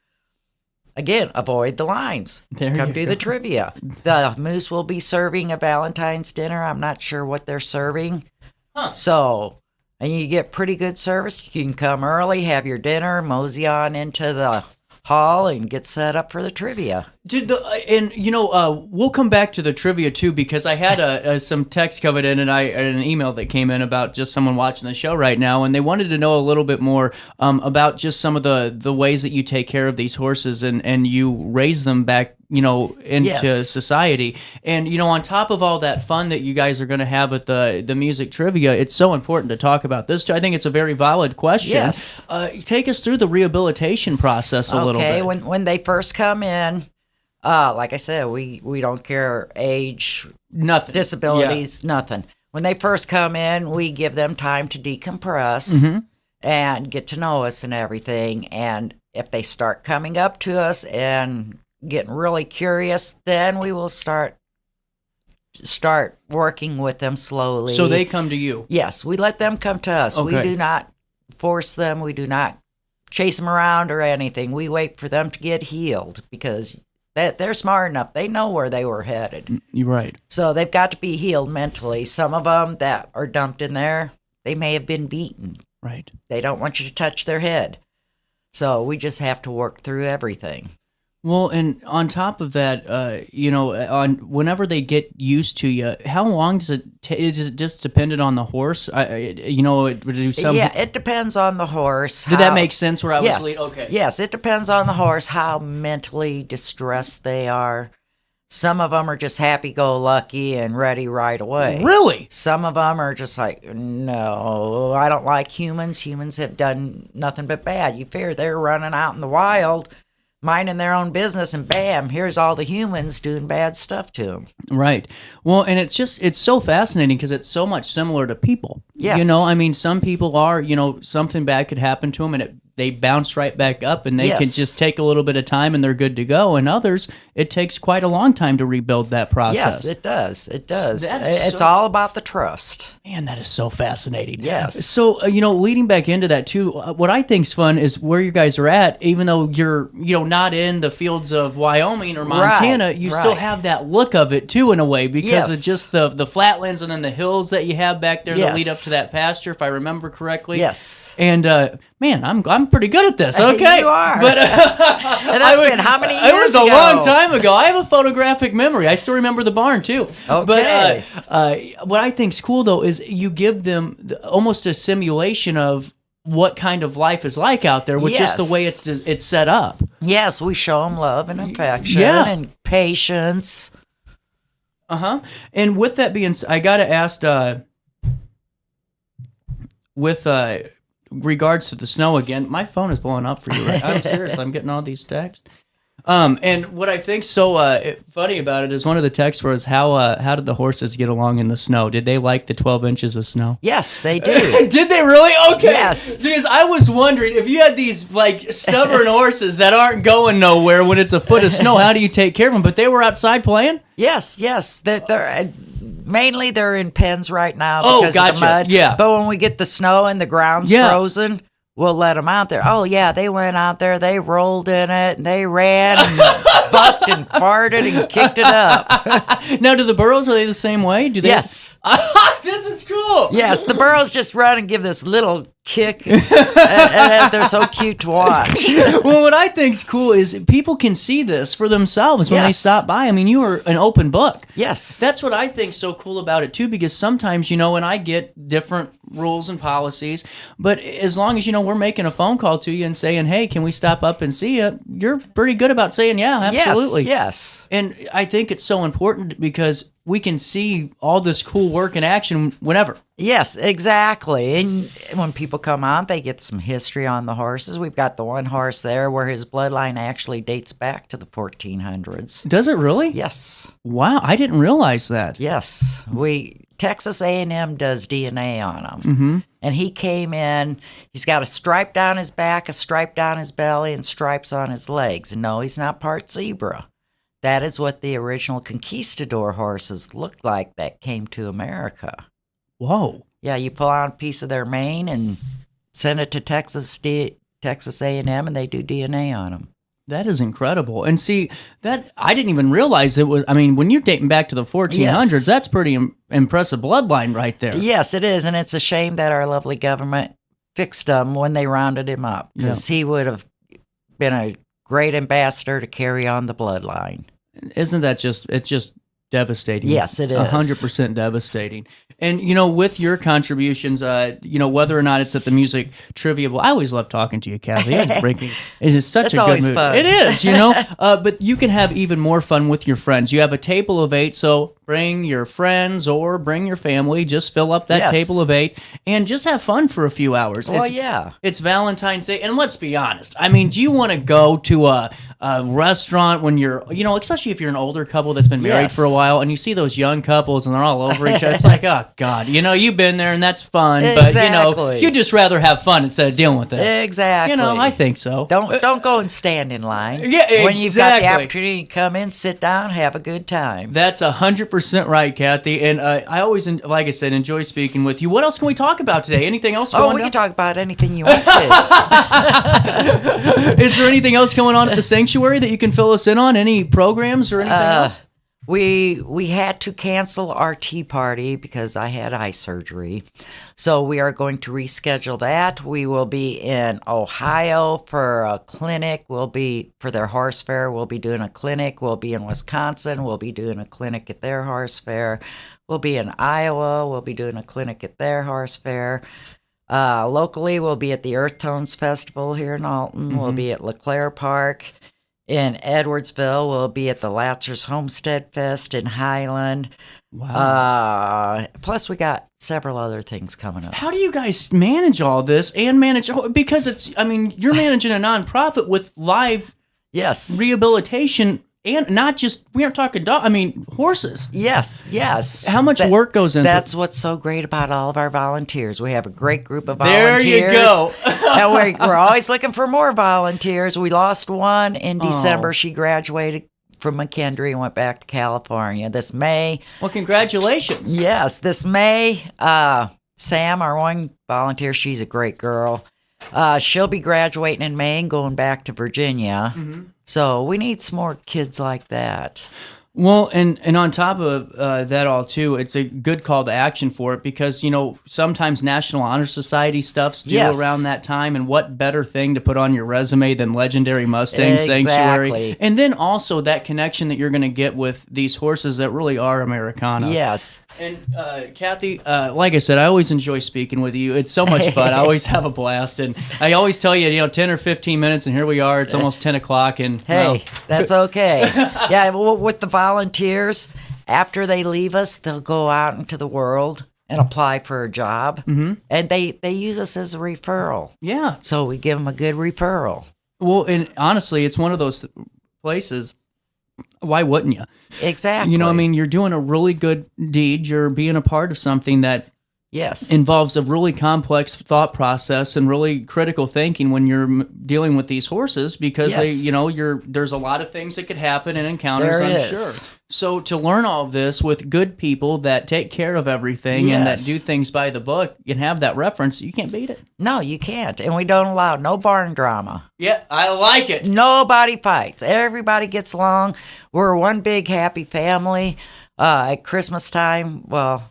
K: again, avoid the lines. Come do the trivia. The Moose will be serving a Valentine's dinner. I'm not sure what they're serving. So, and you get pretty good service. You can come early, have your dinner, mosey on into the hall and get set up for the trivia.
C: We'll come back to the trivia too, because I had some text coming in and an email that came in about just someone watching the show right now, and they wanted to know a little bit more about just some of the ways that you take care of these horses and you raise them back, into society. And, on top of all that fun that you guys are going to have at the music trivia, it's so important to talk about this too. I think it's a very valid question.
K: Yes.
C: Take us through the rehabilitation process a little bit.
K: Okay, when they first come in, like I said, we don't care age,
C: nothing,
K: disabilities, nothing. When they first come in, we give them time to decompress and get to know us and everything. And if they start coming up to us and getting really curious, then we will start working with them slowly.
C: So they come to you?
K: Yes, we let them come to us. Okay. We do not force them. We do not chase them around or anything. We wait for them to get healed because they're smart enough. They know where they were headed.
C: You're right.
K: So they've got to be healed mentally. Some of them that are dumped in there, they may have been beaten.
C: Right.
K: They don't want you to touch their head. So we just have to work through everything.
C: Well, and on top of that, whenever they get used to you, how long does it take? Is it just dependent on the horse?
K: It depends on the horse.
C: Did that make sense where I was leading? Okay.
K: Yes, it depends on the horse, how mentally distressed they are. Some of them are just happy-go-lucky and ready right away.
C: Really?
K: Some of them are just like, no, I don't like humans. Humans have done nothing but bad. You figure they're running out in the wild, minding their own business, and bam, here's all the humans doing bad stuff to them.
C: Right. Well, and it's so fascinating because it's so much similar to people.
K: Yes.
C: Some people are, something bad could happen to them and they bounce right back up and they can just take a little bit of time and they're good to go. And others, it takes quite a long time to rebuild that process.
K: Yes, it does. It does. It's all about the trust.
C: Man, that is so fascinating.
K: Yes.
C: So, leading back into that too, what I think's fun is where you guys are at, even though you're, not in the fields of Wyoming or Montana, you still have that look of it too in a way because of just the flatlands and then the hills that you have back there that lead up to that pasture, if I remember correctly.
K: Yes.
C: And, man, I'm pretty good at this. Okay.
K: You are.
C: But
K: and that's been how many years ago?
C: It was a long time ago. I have a photographic memory. I still remember the barn too.
K: Okay.
C: But what I think's cool though is you give them almost a simulation of what kind of life is like out there with just the way it's set up.
K: Yes, we show them love and affection and patience.
C: And with that being said, I gotta ask, with regards to the snow again, my phone is blowing up for you. Right? I'm serious. I'm getting all these texts. And what I think's so funny about it is one of the texts was how did the horses get along in the snow? Did they like the 12 inches of snow?
K: Yes, they do.
C: Did they really? Okay.
K: Yes.
C: Because I was wondering if you had these like stubborn horses that aren't going nowhere when it's a foot of snow, how do you take care of them? But they were outside playing?
K: Yes. They're mainly they're in pens right now because of the mud.
C: Yeah.
K: But when we get the snow and the ground's frozen, we'll let them out there. Oh, yeah, they went out there. They rolled in it, and they ran and bucked and farted and kicked it up.
C: Now, do the burros, are they the same way? Do they?
K: Yes.
C: This is cool.
K: Yes, the burros just run and give this little kick, and they're so cute to watch.
C: Well, what I think's cool is people can see this for themselves when they stop by. I mean, you are an open book.
K: Yes.
C: That's what I think's so cool about it, too, because sometimes, and I get different rules and policies, but as long as, we're making a phone call to you and saying, hey, can we stop up and see you? You're pretty good about saying, yeah, absolutely.
K: Yes.
C: And I think it's so important because we can see all this cool work in action whenever.
K: Yes, exactly. And when people come out, they get some history on the horses. We've got the one horse there where his bloodline actually dates back to the 1400s.
C: Does it really?
K: Yes.
C: Wow, I didn't realize that.
K: Yes. Texas A&M does DNA on him. Mm-hmm. And he came in, he's got a stripe down his back, a stripe down his belly, and stripes on his legs. No, he's not part zebra. That is what the original conquistador horses looked like that came to America.
C: Whoa.
K: Yeah, you pull out a piece of their mane and send it to Texas A&M, and they do DNA on them.
C: That is incredible. And see, that I didn't even realize it was, I mean, when you're dating back to the 1400s, that's pretty impressive bloodline right there.
K: Yes, it is. And it's a shame that our lovely government fixed him when they rounded him up, because he would have been a great ambassador to carry on the bloodline.
C: Isn't that it's just devastating?
K: Yes, it is.
C: 100% devastating. And, with your contributions, whether or not it's at the music trivia, well, I always love talking to you, Kathy. It is such a good
K: always
C: movie.
K: fun.
C: It is, but you can have even more fun with your friends. You have a table of 8, so bring your friends or bring your family. Just fill up that table of 8 and just have fun for a few hours.
K: Well,
C: It's Valentine's Day. And let's be honest. I mean, do you want to go to a restaurant when you're, especially if you're an older couple that's been married for a while and you see those young couples and they're all over each other? It's like, oh, God, you've been there and that's fun.
K: Exactly.
C: But, you'd just rather have fun instead of dealing with it.
K: Exactly.
C: I think so.
K: Don't go and stand in line.
C: Yeah, exactly.
K: When you've got the opportunity to come in, sit down, have a good time.
C: That's 100% right, Kathy. And I always, like I said, enjoy speaking with you. What else can we talk about today? Anything else going on?
K: We can talk about anything you want to.
C: Is there anything else going on at the sanctuary that you can fill us in on? Any programs or anything else?
K: We had to cancel our tea party because I had eye surgery. So we are going to reschedule that. We will be in Ohio for a clinic. We'll be, for their horse fair, we'll be doing a clinic. We'll be in Wisconsin. We'll be doing a clinic at their horse fair. We'll be in Iowa. We'll be doing a clinic at their horse fair. Locally, we'll be at the Earth Tones Festival here in Alton. Mm-hmm. We'll be at LeClaire Park. In Edwardsville, we'll be at the Latzer's Homestead Fest in Highland.
C: Wow.
K: Plus, we got several other things coming up.
C: How do you guys manage all this and manage, because you're managing a nonprofit with live rehabilitation and not just, we aren't talking horses.
K: Yes.
C: How much work goes into
K: That's what's so great about all of our volunteers. We have a great group of volunteers.
C: There you go.
K: And we're always looking for more volunteers. We lost one in December. She graduated from McKendree and went back to California. This May.
C: Well, congratulations.
K: Yes, this May, Sam, our one volunteer, she's a great girl. She'll be graduating in May and going back to Virginia. Mm-hmm. So we need some more kids like that.
C: Well, and on top of that all, too, it's a good call to action for it because, sometimes National Honor Society stuff's due around that time, and what better thing to put on your resume than Legendary Mustang Sanctuary? And then also that connection that you're going to get with these horses that really are Americana.
K: Yes.
C: And Kathy, like I said, I always enjoy speaking with you. It's so much fun. I always have a blast, and I always tell you, 10 or 15 minutes, and here we are. It's almost 10 o'clock, and
K: hey, that's okay. Yeah, with the volunteers, after they leave us, they'll go out into the world and apply for a job, and they use us as a referral.
C: Yeah.
K: So we give them a good referral.
C: Well, and honestly, it's one of those places. Why wouldn't you?
K: Exactly.
C: You're doing a really good deed. You're being a part of something that involves a really complex thought process and really critical thinking when you're dealing with these horses because there's a lot of things that could happen in encounters, I'm sure. So to learn all of this with good people that take care of everything and that do things by the book and have that reference, you can't beat it.
K: No, you can't. And we don't allow no barn drama.
C: Yeah, I like it.
K: Nobody fights. Everybody gets along. We're one big happy family. At Christmas time,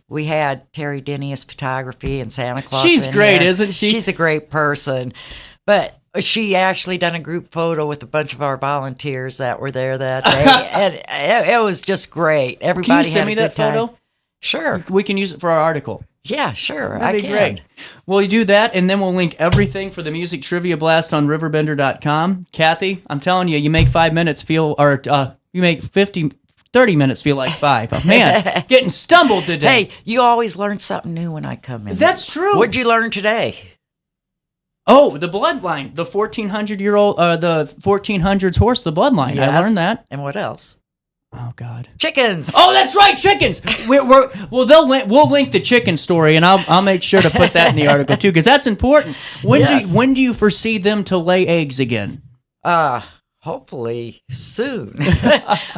K: we had Terry Denny's photography and Santa Claus.
C: She's great, isn't she?
K: She's a great person. But she actually done a group photo with a bunch of our volunteers that were there that day. And it was just great. Everybody
C: Can you send me that photo?
K: Sure.
C: We can use it for our article.
K: Yeah, sure.
C: That'd be great. Well, you do that, and then we'll link everything for the Music Trivia Blast on RiverBender.com. Kathy, I'm telling you, you make 5 minutes feel, or you make 30 minutes feel like 5. Oh, man, getting stumbled today.
K: Hey, you always learn something new when I come in.
C: That's true.
K: What'd you learn today?
C: Oh, the bloodline, the 1400-year-old, the 1400s horse, the bloodline.
K: Yes.
C: I learned that.
K: And what else?
C: Oh God,
K: chickens.
C: Oh, that's right, chickens. We'll link the chicken story, and I'll make sure to put that in the article too, because that's important. When do you foresee them to lay eggs again?
K: Hopefully soon.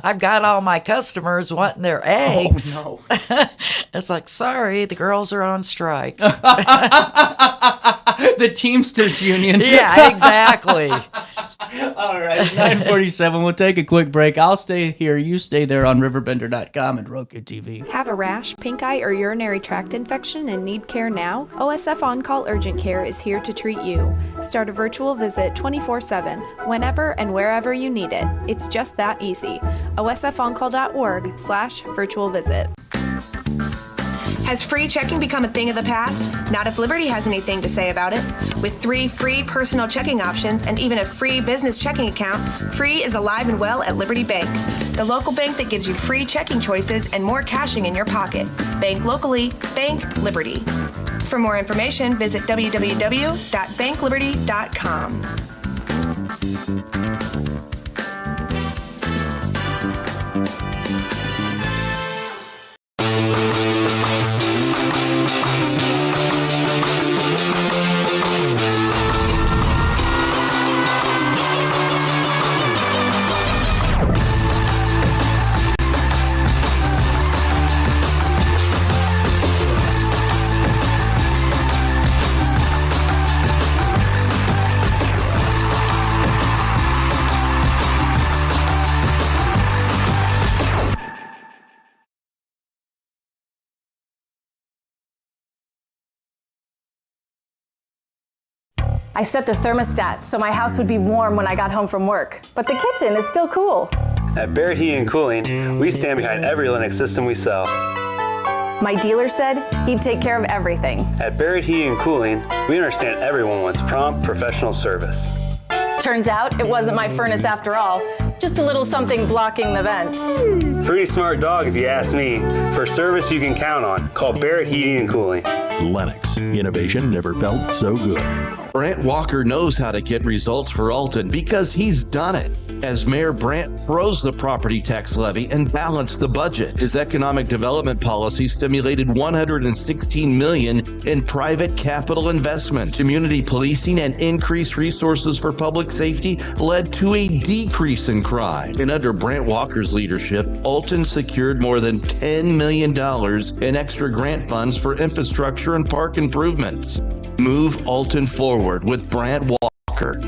K: I've got all my customers wanting their eggs.
C: Oh, no.
K: It's like, sorry, the girls are on strike.
C: The Teamsters Union.
K: Yeah, exactly.
C: All right, 9:47. We'll take a quick break. I'll stay here. You stay there on RiverBender.com and Roku TV.
G: Have a rash, pink eye, or urinary tract infection and need care now? OSF On Call Urgent Care is here to treat you. Start a virtual visit 24/7, whenever and wherever you need it. It's just that easy. OSFOnCall.org/virtual visit.
L: Has free checking become a thing of the past? Not if Liberty has anything to say about it. With 3 free personal checking options and even a free business checking account, Free is alive and well at Liberty Bank, the local bank that gives you free checking choices and more cashing in your pocket. Bank locally, bank Liberty. For more information, visit www.bankliberty.com.
M: I set the thermostat so my house would be warm when I got home from work, but the kitchen is still cool.
N: At Barrett Heating and Cooling, we stand behind every Linux system we sell.
M: My dealer said he'd take care of everything.
N: At Barrett Heating and Cooling, we understand everyone wants prompt, professional service.
M: Turns out it wasn't my furnace after all, just a little something blocking the vent.
N: Pretty smart dog if you ask me. For service you can count on, call Barrett Heating and Cooling.
J: Lennox, innovation never felt so good.
O: Brant Walker knows how to get results for Alton because he's done it. As Mayor, Brant froze the property tax levy and balanced the budget. His economic development policy stimulated $116 million in private capital investment. Community policing and increased resources for public safety led to a decrease in crime. And under Brant Walker's leadership, Alton secured more than $10 million in extra grant funds for infrastructure and park improvements. Move Alton forward with Brant Walker.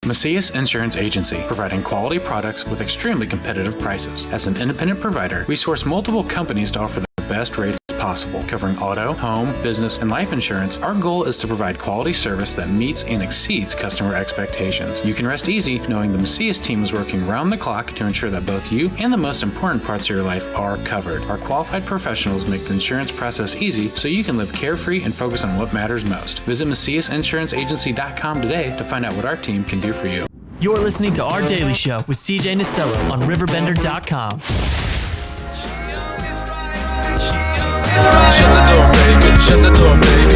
P: Macias Insurance Agency, providing quality products with extremely competitive prices. As an independent provider, we source multiple companies to offer the best rates possible. Covering auto, home, business, and life insurance, our goal is to provide quality service that meets and exceeds customer expectations. You can rest easy knowing the Macias team is working round the clock to ensure that both you and the most important parts of your life are covered. Our qualified professionals make the insurance process easy so you can live carefree and focus on what matters most. Visit MaciasInsuranceAgency.com today to find out what our team can do for you.
I: You're listening to Our Daily Show with CJ Nasello on RiverBender.com.
Q: Shut the door, baby. Shut the door, baby.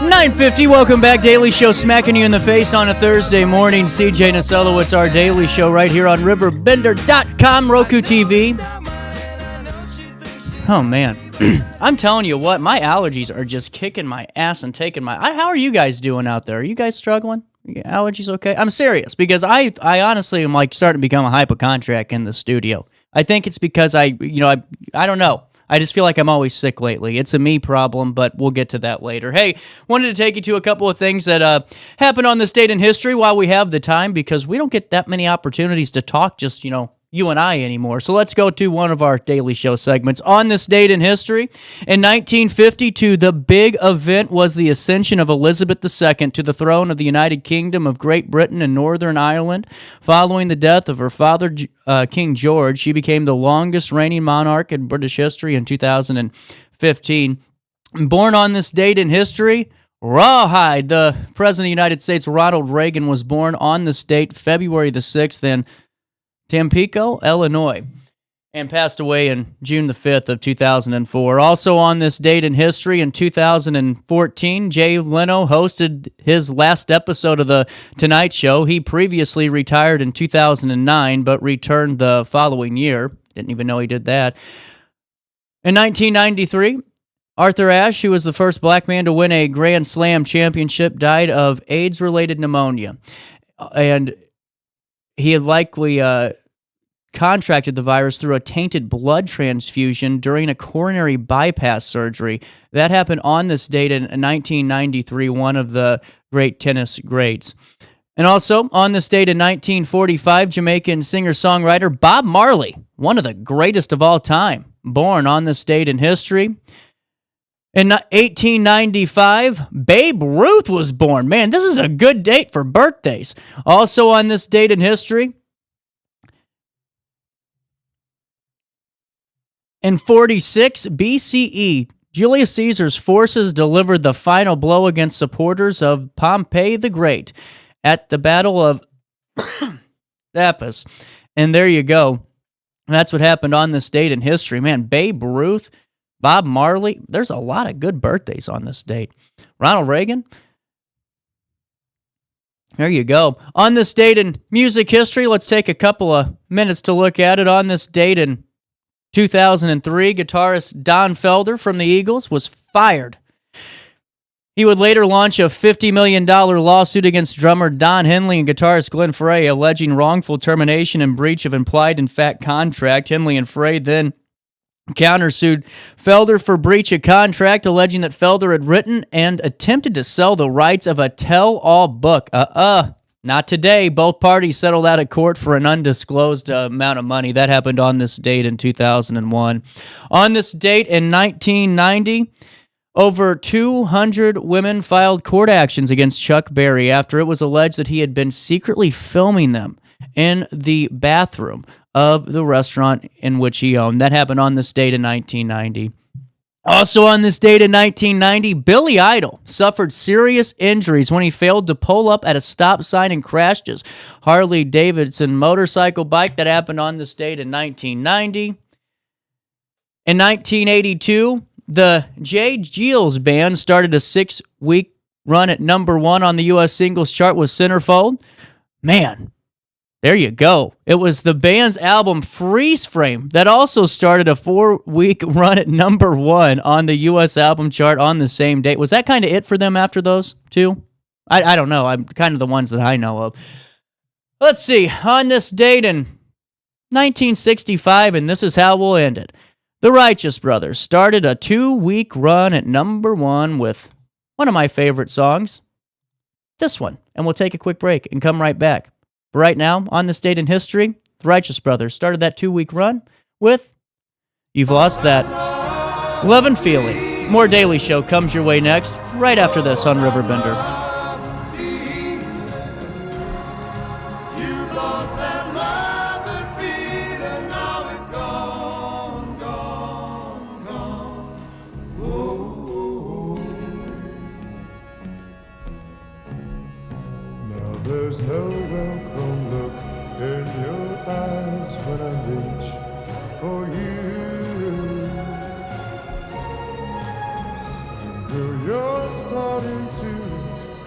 C: 9:50, welcome back. Daily Show smacking you in the face on a Thursday morning. CJ Nasello, it's our Daily Show right here on RiverBender.com, Roku TV. Oh, man. I'm telling you what, my allergies are just kicking my ass and taking my... How are you guys doing out there? Are you guys struggling? Allergies okay? I'm serious, because I honestly am like starting to become a hypochondriac in the studio. I think it's because I don't know. I just feel like I'm always sick lately. It's a me problem, but we'll get to that later. Hey, wanted to take you to a couple of things that happened on this date in history while we have the time, because we don't get that many opportunities to talk just, you and I anymore. So let's go to one of our Daily Show segments. On this date in history, in 1952, the big event was the ascension of Elizabeth II to the throne of the United Kingdom of Great Britain and Northern Ireland. Following the death of her father, King George, she became the longest reigning monarch in British history in 2015. Born on this date in history, Rawhide, the President of the United States, Ronald Reagan, was born on this date, February the 6th, in Tampico, Illinois, and passed away in June the 5th of 2004. Also on this date in history, in 2014, Jay Leno hosted his last episode of The Tonight Show. He previously retired in 2009, but returned the following year. Didn't even know he did that. In 1993, Arthur Ashe, who was the first black man to win a Grand Slam championship, died of AIDS-related pneumonia. And he had likely contracted the virus through a tainted blood transfusion during a coronary bypass surgery. That happened on this date in 1993, one of the great tennis greats. And also, on this date in 1945, Jamaican singer-songwriter Bob Marley, one of the greatest of all time, born on this date in history. In 1895, Babe Ruth was born. Man, this is a good date for birthdays. Also on this date in history, in 46 BCE, Julius Caesar's forces delivered the final blow against supporters of Pompey the Great at the Battle of Appius. And there you go. That's what happened on this date in history. Man, Babe Ruth, Bob Marley, there's a lot of good birthdays on this date. Ronald Reagan, there you go. On this date in music history, let's take a couple of minutes to look at it. On this date in 2003, guitarist Don Felder from the Eagles was fired. He would later launch a $50 million lawsuit against drummer Don Henley and guitarist Glenn Frey, alleging wrongful termination and breach of implied and fact contract. Henley and Frey then countersued Felder for breach of contract, alleging that Felder had written and attempted to sell the rights of a tell-all book. Not today. Both parties settled out of court for an undisclosed amount of money. That happened on this date in 2001. On this date in 1990, over 200 women filed court actions against Chuck Berry after it was alleged that he had been secretly filming them in the bathroom of the restaurant in which he owned. That happened on this date in 1990. Also on this date in 1990, Billy Idol suffered serious injuries when he failed to pull up at a stop sign and crashed his Harley-Davidson motorcycle bike. That happened on this date in 1990. In 1982, the J. Geils Band started a 6-week run at number 1 on the U.S. singles chart with Centerfold. Man, there you go. It was the band's album Freeze Frame that also started a 4-week run at number 1 on the U.S. album chart on the same date. Was that kind of it for them after those two? I don't know. I'm kind of the ones that I know of. Let's see. On this date in 1965, and this is how we'll end it. The Righteous Brothers started a 2-week run at number 1 with one of my favorite songs, this one. And we'll take a quick break and come right back. But right now, on this date in history, the Righteous Brothers started that 2-week run with You've Lost That Love and Feeling. More Daily Show comes your way next, right after this on Riverbender.
J: There's no welcome look in your eyes when I reach for you. Though you're starting to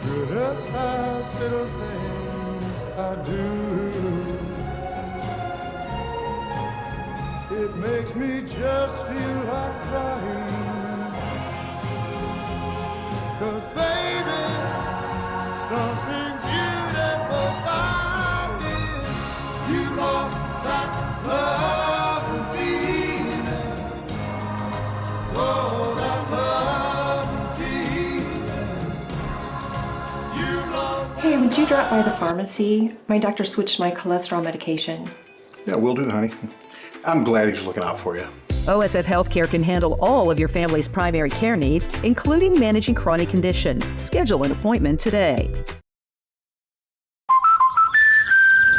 J: criticize little things I do, it makes me just feel like crying. 'Cause baby, something
A: Hey, would you drop by the pharmacy? My doctor switched my cholesterol medication.
D: Yeah, will do, honey. I'm glad he's looking out for you.
E: OSF Healthcare can handle all of your family's primary care needs, including managing chronic conditions. Schedule an appointment today.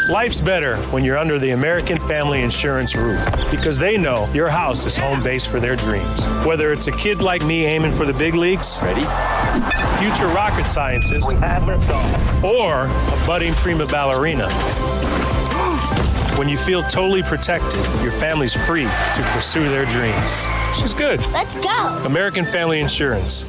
F: Life's better when you're under the American Family Insurance roof because they know your house is home base for their dreams. Whether it's a kid like me aiming for the big leagues, ready? Future rocket scientist, or a budding prima ballerina. When you feel totally protected, your family's free to pursue their dreams. She's good.
R: Let's go.
F: American Family Insurance.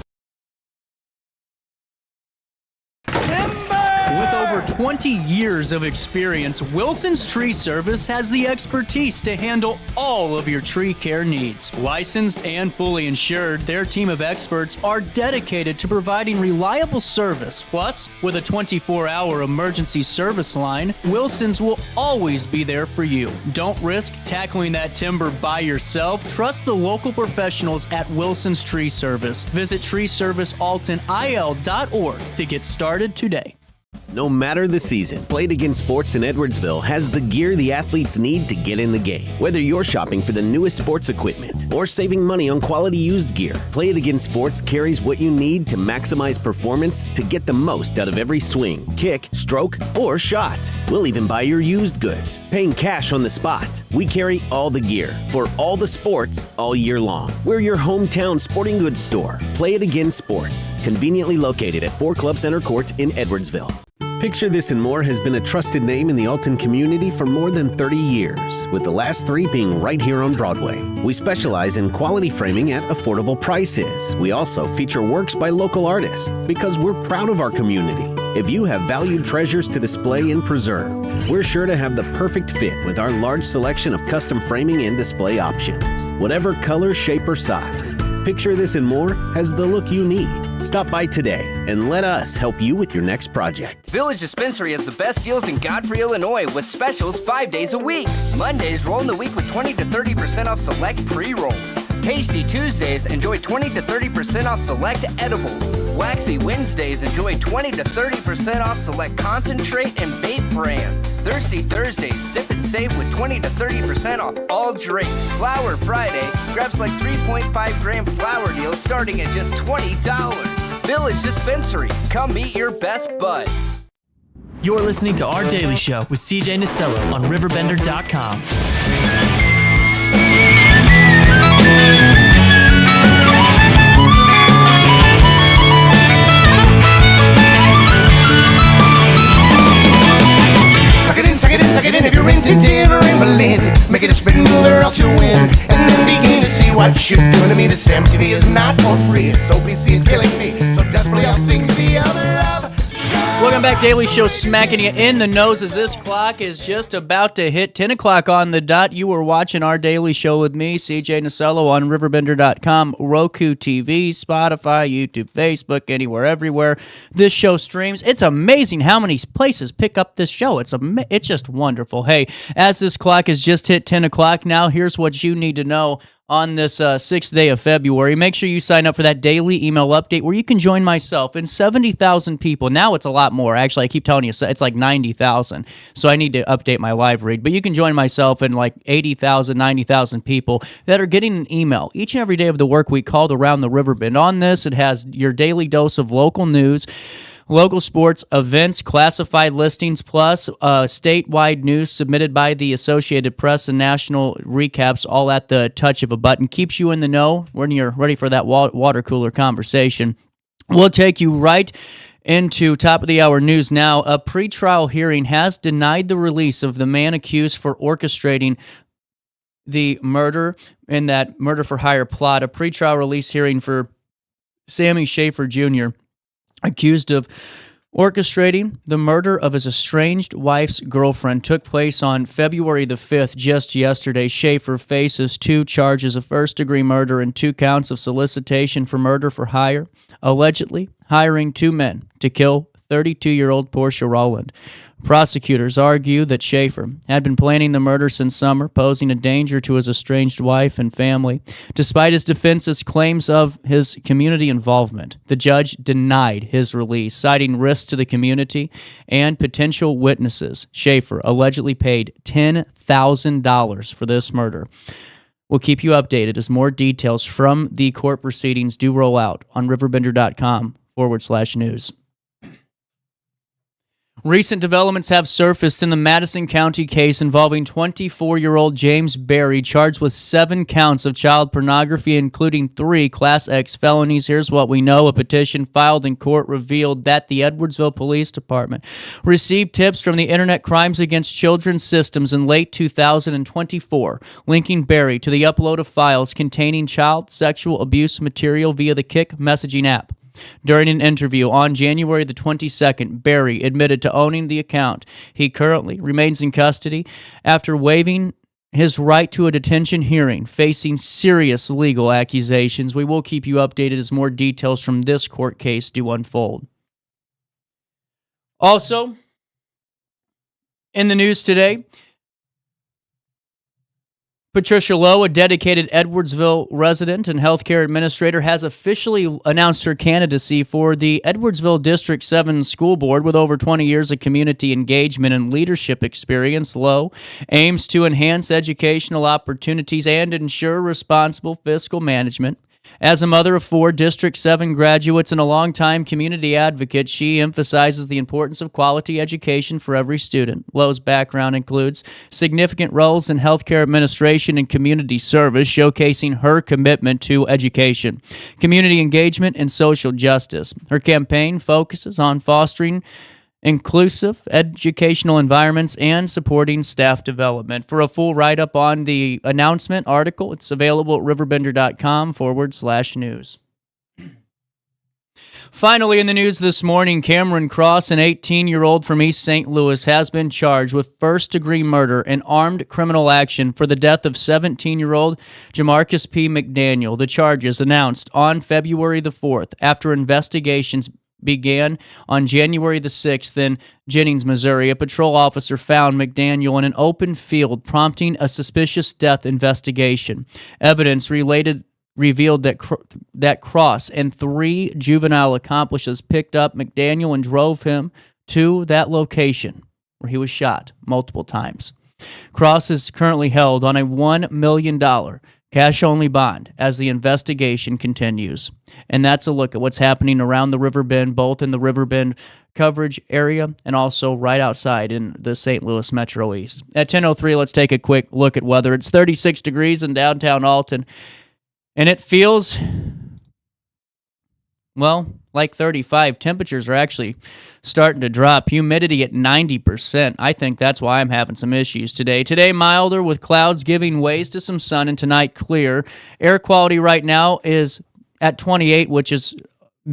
C: With over 20 years of experience, Wilson's Tree Service has the expertise to handle all of your tree care needs. Licensed and fully insured, their team of experts are dedicated to providing reliable service. Plus, with a 24-hour emergency service line, Wilson's will always be there for you. Don't risk tackling that timber by yourself. Trust the local professionals at Wilson's Tree Service. Visit treeservicealtonil.org to get started today.
H: No matter the season, Play It Again Sports in Edwardsville has the gear the athletes need to get in the game. Whether you're shopping for the newest sports equipment or saving money on quality used gear, Play It Again Sports carries what you need to maximize performance to get the most out of every swing, kick, stroke, or shot. We'll even buy your used goods, paying cash on the spot. We carry all the gear for all the sports all year long. We're your hometown sporting goods store. Play It Again Sports, conveniently located at 4 Club Center Court in Edwardsville. Picture This and More has been a trusted name in the Alton community for more than 30 years, with the last 3 being right here on Broadway. We specialize in quality framing at affordable prices. We also feature works by local artists because we're proud of our community. If you have valued treasures to display and preserve, we're sure to have the perfect fit with our large selection of custom framing and display options. Whatever color, shape, or size, Picture This and More has the look you need. Stop by today and let us help you with your next project.
B: Village Dispensary has the best deals in Godfrey, Illinois with specials 5 days a week. Mondays roll in the week with 20 to 30% off select pre-rolls. Tasty Tuesdays, enjoy 20 to 30% off select edibles. Waxy Wednesdays, enjoy 20 to 30% off select concentrate and vape brands. Thirsty Thursdays, sip and save with 20 to 30% off all drinks. Flower Friday, grab like 3.5 gram flower deals starting at just $20. Village Dispensary, come meet your best buds.
I: You're listening to Our Daily Show with CJ Nasello on RiverBender.com.
R: Suck it in, suck it in, suck it in. If you're in Tintin or in Berlin, make it a spin move or else you'll win. And then begin to see what you're doing to me. This MTV is not for free. It's OPC is killing me. So desperately I'll sing the other love.
C: Welcome back, Daily Show, smacking you in the nose as this clock is just about to hit 10 o'clock on the dot. You are watching Our Daily Show with me, CJ Nasello, on RiverBender.com, Roku TV, Spotify, YouTube, Facebook, anywhere, everywhere. This show streams. It's amazing how many places pick up this show. It's just wonderful. Hey, as this clock has just hit 10 o'clock now, here's what you need to know on this 6th day of February. Make sure you sign up for that daily email update where you can join myself and 70,000 people. Now it's a lot more. Actually, I keep telling you, it's like 90,000. So I need to update my live read. But you can join myself and like 80,000, 90,000 people that are getting an email each and every day of the work week called Around the Riverbend. On this, it has your daily dose of local news, local sports, events, classified listings, plus statewide news submitted by the Associated Press and national recaps, all at the touch of a button. Keeps you in the know when you're ready for that water cooler conversation. We'll take you right into top of the hour news now. A pretrial hearing has denied the release of the man accused for orchestrating the murder in that murder for hire plot. A pretrial release hearing for Sammy Schaefer Jr., accused of orchestrating the murder of his estranged wife's girlfriend, took place on February the 5th, just yesterday. Schaefer faces 2 charges of first-degree murder and 2 counts of solicitation for murder for hire, allegedly hiring 2 men to kill 32-year-old Portia Rowland. Prosecutors argue that Schaefer had been planning the murder since summer, posing a danger to his estranged wife and family. Despite his defense's claims of his community involvement, the judge denied his release, citing risks to the community and potential witnesses. Schaefer allegedly paid $10,000 for this murder. We'll keep you updated as more details from the court proceedings do roll out on RiverBender.com/news. Recent developments have surfaced in the Madison County case involving 24-year-old James Berry, charged with 7 counts of child pornography, including 3 Class X felonies. Here's what we know. A petition filed in court revealed that the Edwardsville Police Department received tips from the Internet Crimes Against Children systems in late 2024, linking Berry to the upload of files containing child sexual abuse material via the Kik messaging app. During an interview on January the 22nd, Berry admitted to owning the account. He currently remains in custody after waiving his right to a detention hearing, facing serious legal accusations. We will keep you updated as more details from this court case do unfold. Also, in the news today, Patricia Lowe, a dedicated Edwardsville resident and healthcare administrator, has officially announced her candidacy for the Edwardsville District 7 School Board. With over 20 years of community engagement and leadership experience, Lowe aims to enhance educational opportunities and ensure responsible fiscal management. As a mother of 4 District 7 graduates and a longtime community advocate, she emphasizes the importance of quality education for every student. Lowe's background includes significant roles in healthcare administration and community service, showcasing her commitment to education, community engagement, and social justice. Her campaign focuses on fostering inclusive educational environments and supporting staff development. For a full write-up on the announcement article, it's available at RiverBender.com/news. Finally, in the news this morning, Cameron Cross, an 18-year-old from East St. Louis, has been charged with first-degree murder and armed criminal action for the death of 17-year-old Jamarcus P. McDaniel. The charges announced on February the 4th after investigations began on January the 6th in Jennings, Missouri. A patrol officer found McDaniel in an open field, prompting a suspicious death investigation. Evidence revealed that Cross and 3 juvenile accomplices picked up McDaniel and drove him to that location where he was shot multiple times. Cross is currently held on a $1 million cash-only bond as the investigation continues. And that's a look at what's happening around the Riverbend, both in the Riverbend coverage area and also right outside in the St. Louis Metro East. At 10:03, let's take a quick look at weather. It's 36 degrees in downtown Alton, and it feels well, like 35. Temperatures are actually starting to drop. Humidity at 90%. I think that's why I'm having some issues today. Today, milder with clouds giving ways to some sun, and tonight, clear. Air quality right now is at 28, which is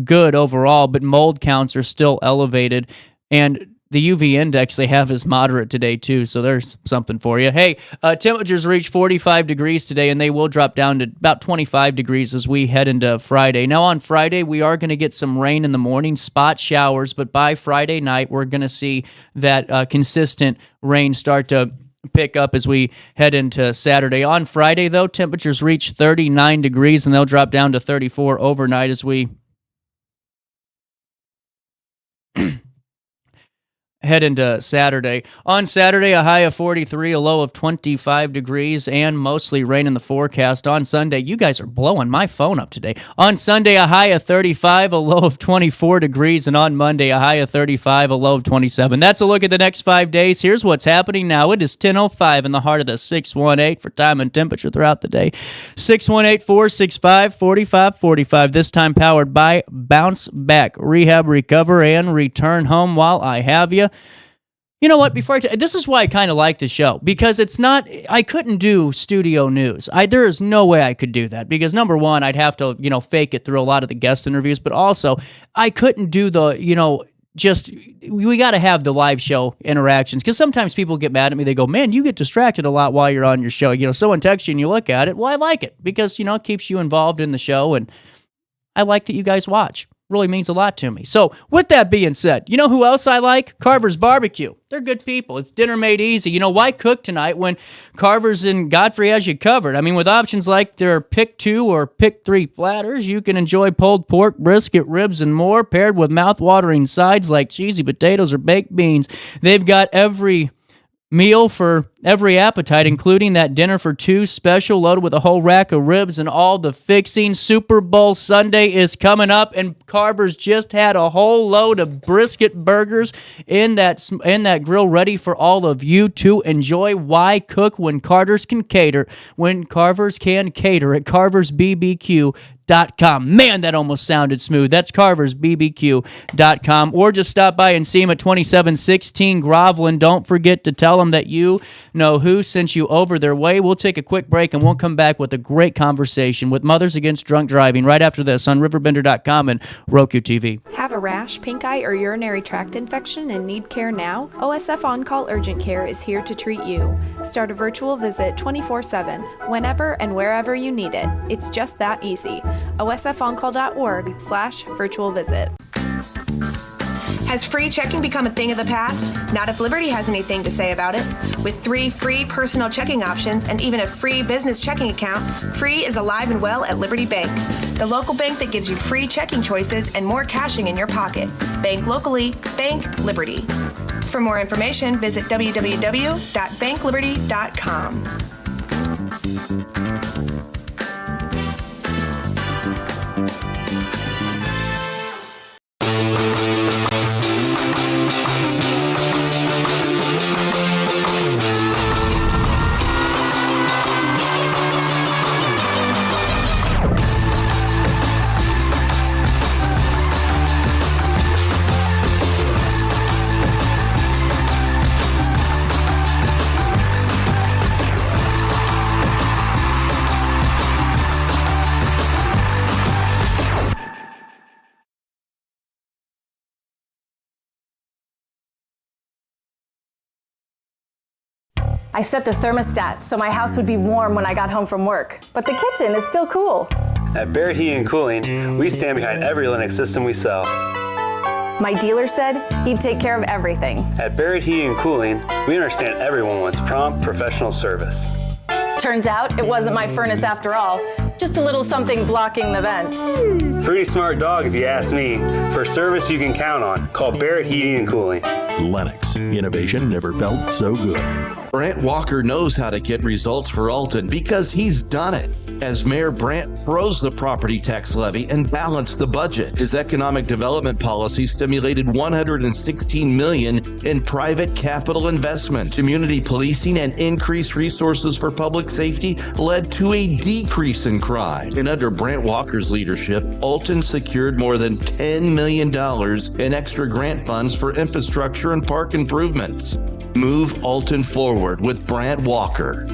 C: good overall, but mold counts are still elevated. And the UV index they have is moderate today, too, so there's something for you. Hey, temperatures reach 45 degrees today, and they will drop down to about 25 degrees as we head into Friday. Now, on Friday, we are going to get some rain in the morning, spot showers, but by Friday night, we're going to see that consistent rain start to pick up as we head into Saturday. On Friday, though, temperatures reach 39 degrees, and they'll drop down to 34 overnight as we head into Saturday. On Saturday, a high of 43, a low of 25 degrees, and mostly rain in the forecast. On Sunday, you guys are blowing my phone up today. On Sunday, a high of 35, a low of 24 degrees, and on Monday, a high of 35, a low of 27. That's a look at the next 5 days. Here's what's happening now. It is 10:05 in the heart of the 618 for time and temperature throughout the day. 618-465-4545. This time powered by Bounce Back Rehab, Recover, and Return Home. While I have you, you know what? Before this is why I kind of like the show, because it's not. I couldn't do studio news. There is no way I could do that because number one, I'd have to fake it through a lot of the guest interviews, but also I couldn't do the we got to have the live show interactions because sometimes people get mad at me. They go, "Man, you get distracted a lot while you're on your show." Someone texts you and you look at it. Well, I like it because it keeps you involved in the show, and I like that you guys watch. Really means a lot to me. So with that being said, you know who else I like? Carver's Barbecue. They're good people. It's dinner made easy. Why cook tonight when Carver's and Godfrey has you covered? I mean, with options like their pick 2 or pick 3 platters, you can enjoy pulled pork, brisket, ribs, and more paired with mouth-watering sides like cheesy potatoes or baked beans. They've got every meal for every appetite, including that dinner for 2 special loaded with a whole rack of ribs and all the fixings. Super Bowl Sunday is coming up, and Carver's just had a whole load of brisket burgers in that grill ready for all of you to enjoy. Why cook when Carver's can cater? When Carver's can cater at CarversBBQ.com. Man, that almost sounded smooth. That's CarversBBQ.com. Or just stop by and see them at 2716 Groveland. Don't forget to tell them that you know who sent you over their way. We'll take a quick break and we'll come back with a great conversation with Mothers Against Drunk Driving right after this on RiverBender.com and Roku TV.
G: Have a rash, pink eye, or urinary tract infection and need care now? OSF On-Call Urgent Care is here to treat you. Start a virtual visit 24/7, whenever and wherever you need it. It's just that easy. OSFOnCall.org/virtual visit.
L: Has free checking become a thing of the past? Not if Liberty has anything to say about it. With 3 free personal checking options and even a free business checking account, free is alive and well at Liberty Bank, the local bank that gives you free checking choices and more cashing in your pocket. Bank locally, bank Liberty. For more information, visit www.bankliberty.com.
M: I set the thermostat so my house would be warm when I got home from work, but the kitchen is still cool.
N: At Barrett Heating and Cooling, we stand behind every Linux system we sell.
M: My dealer said he'd take care of everything.
N: At Barrett Heating and Cooling, we understand everyone wants prompt, professional service.
M: Turns out it wasn't my furnace after all, just a little something blocking the vent.
N: Pretty smart dog if you ask me. For service you can count on, call Barrett Heating and Cooling.
O: Lennox. Innovation never felt so good. Brant Walker knows how to get results for Alton because he's done it. As Mayor Brant froze the property tax levy and balanced the budget, his economic development policy stimulated $116 million in private capital investment. Community policing and increased resources for public safety led to a decrease in crime. And under Brant Walker's leadership, Alton secured more than $10 million in extra grant funds for infrastructure and park improvements. Move Alton forward with Brant Walker.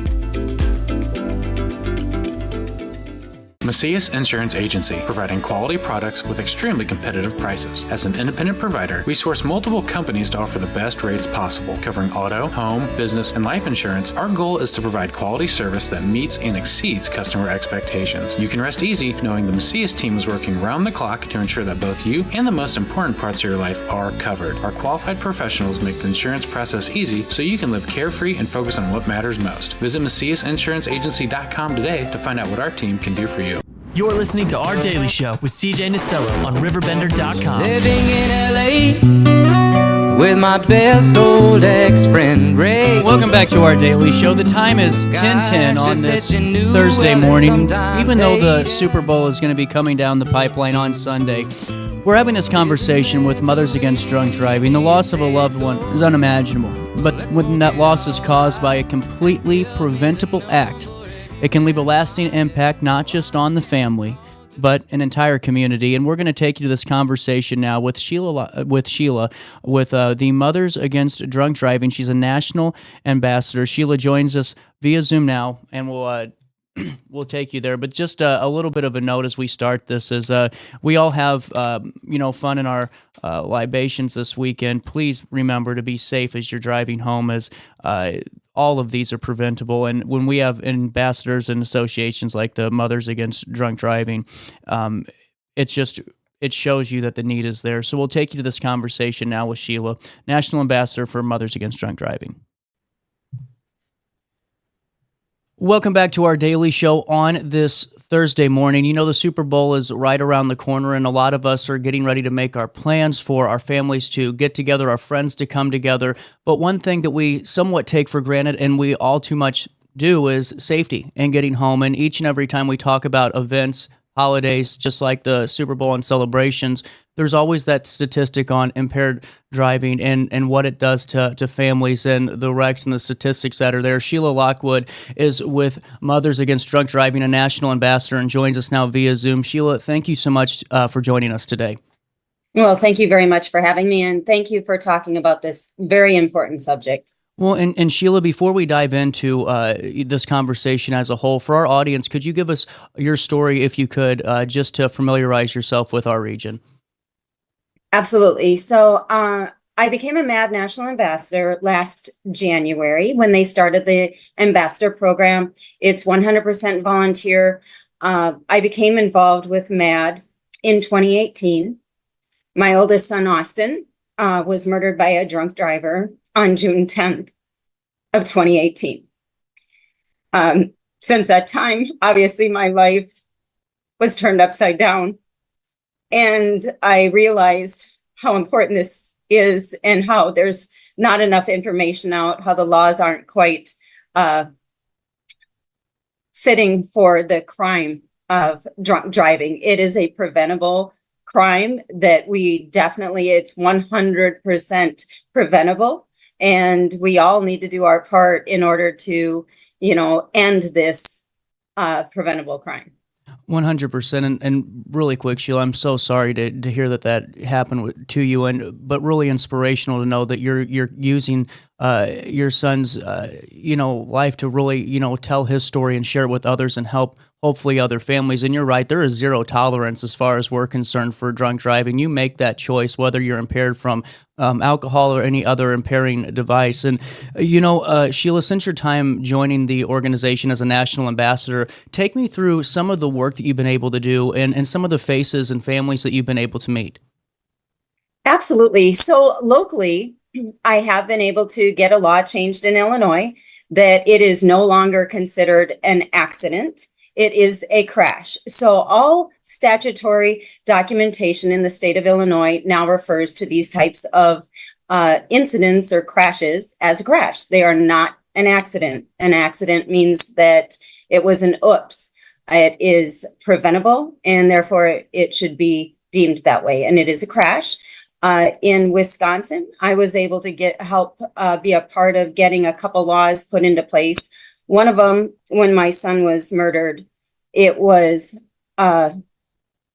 P: Macias Insurance Agency, providing quality products with extremely competitive prices. As an independent provider, we source multiple companies to offer the best rates possible. Covering auto, home, business, and life insurance, our goal is to provide quality service that meets and exceeds customer expectations. You can rest easy knowing the Macias team is working round the clock to ensure that both you and the most important parts of your life are covered. Our qualified professionals make the insurance process easy so you can live carefree and focus on what matters most. Visit MaciasInsuranceAgency.com today to find out what our team can do for you.
I: You're listening to Our Daily Show with CJ Nasello on RiverBender.com.
B: Living in LA with my best old ex-friend Ray.
C: Welcome back to Our Daily Show. The time is 10:10 on this Thursday morning. Even though the Super Bowl is going to be coming down the pipeline on Sunday, we're having this conversation with Mothers Against Drunk Driving. The loss of a loved one is unimaginable, but when that loss is caused by a completely preventable act, it can leave a lasting impact not just on the family, but an entire community. And we're going to take you to this conversation now with Sheila, with the Mothers Against Drunk Driving. She's a national ambassador. Sheila joins us via Zoom now, and we'll take you there. But just a little bit of a note as we start this is we all have fun in our libations this weekend. Please remember to be safe as you're driving home, as all of these are preventable. And when we have ambassadors and associations like the Mothers Against Drunk Driving, it shows you that the need is there. So we'll take you to this conversation now with Sheila, National Ambassador for Mothers Against Drunk Driving. Welcome back to Our Daily Show on this Thursday morning. You know, the Super Bowl is right around the corner, and a lot of us are getting ready to make our plans for our families to get together, our friends to come together. But one thing that we somewhat take for granted, and we all too much do, is safety and getting home. And each and every time we talk about events, holidays, just like the Super Bowl and celebrations, there's always that statistic on impaired driving and what it does to families and the wrecks and the statistics that are there. Sheila Lockwood is with Mothers Against Drunk Driving, a national ambassador, and joins us now via Zoom. Sheila, thank you so much for joining us today.
S: Well, thank you very much for having me, and thank you for talking about this very important subject.
C: Well, and Sheila, before we dive into this conversation as a whole, for our audience, could you give us your story, if you could, just to familiarize yourself with our region?
S: Absolutely. So I became a MAD National Ambassador last January when they started the Ambassador Program. It's 100% volunteer. I became involved with MAD in 2018. My oldest son, Austin, was murdered by a drunk driver on June 10th of 2018. Since that time, obviously, my life was turned upside down. And I realized how important this is and how there's not enough information out, how the laws aren't quite fitting for the crime of drunk driving. It is a preventable crime that it's 100% preventable. And we all need to do our part in order to, end this preventable crime.
C: 100%. And really quick, Sheila, I'm so sorry to hear that happened to you, but really inspirational to know that you're using your son's life to really tell his story and share it with others and help hopefully other families. And you're right, there is zero tolerance as far as we're concerned for drunk driving. You make that choice whether you're impaired from alcohol or any other impairing device. And Sheila, since your time joining the organization as a national ambassador, take me through some of the work that you've been able to do and some of the faces and families that you've been able to meet.
S: Absolutely. So locally, I have been able to get a law changed in Illinois that it is no longer considered an accident. It is a crash. So all statutory documentation in the state of Illinois now refers to these types of incidents or crashes as a crash. They are not an accident. An accident means that it was an oops. It is preventable, and therefore it should be deemed that way. And it is a crash. In Wisconsin, I was able to be a part of getting a couple laws put into place. One of them, when my son was murdered, it was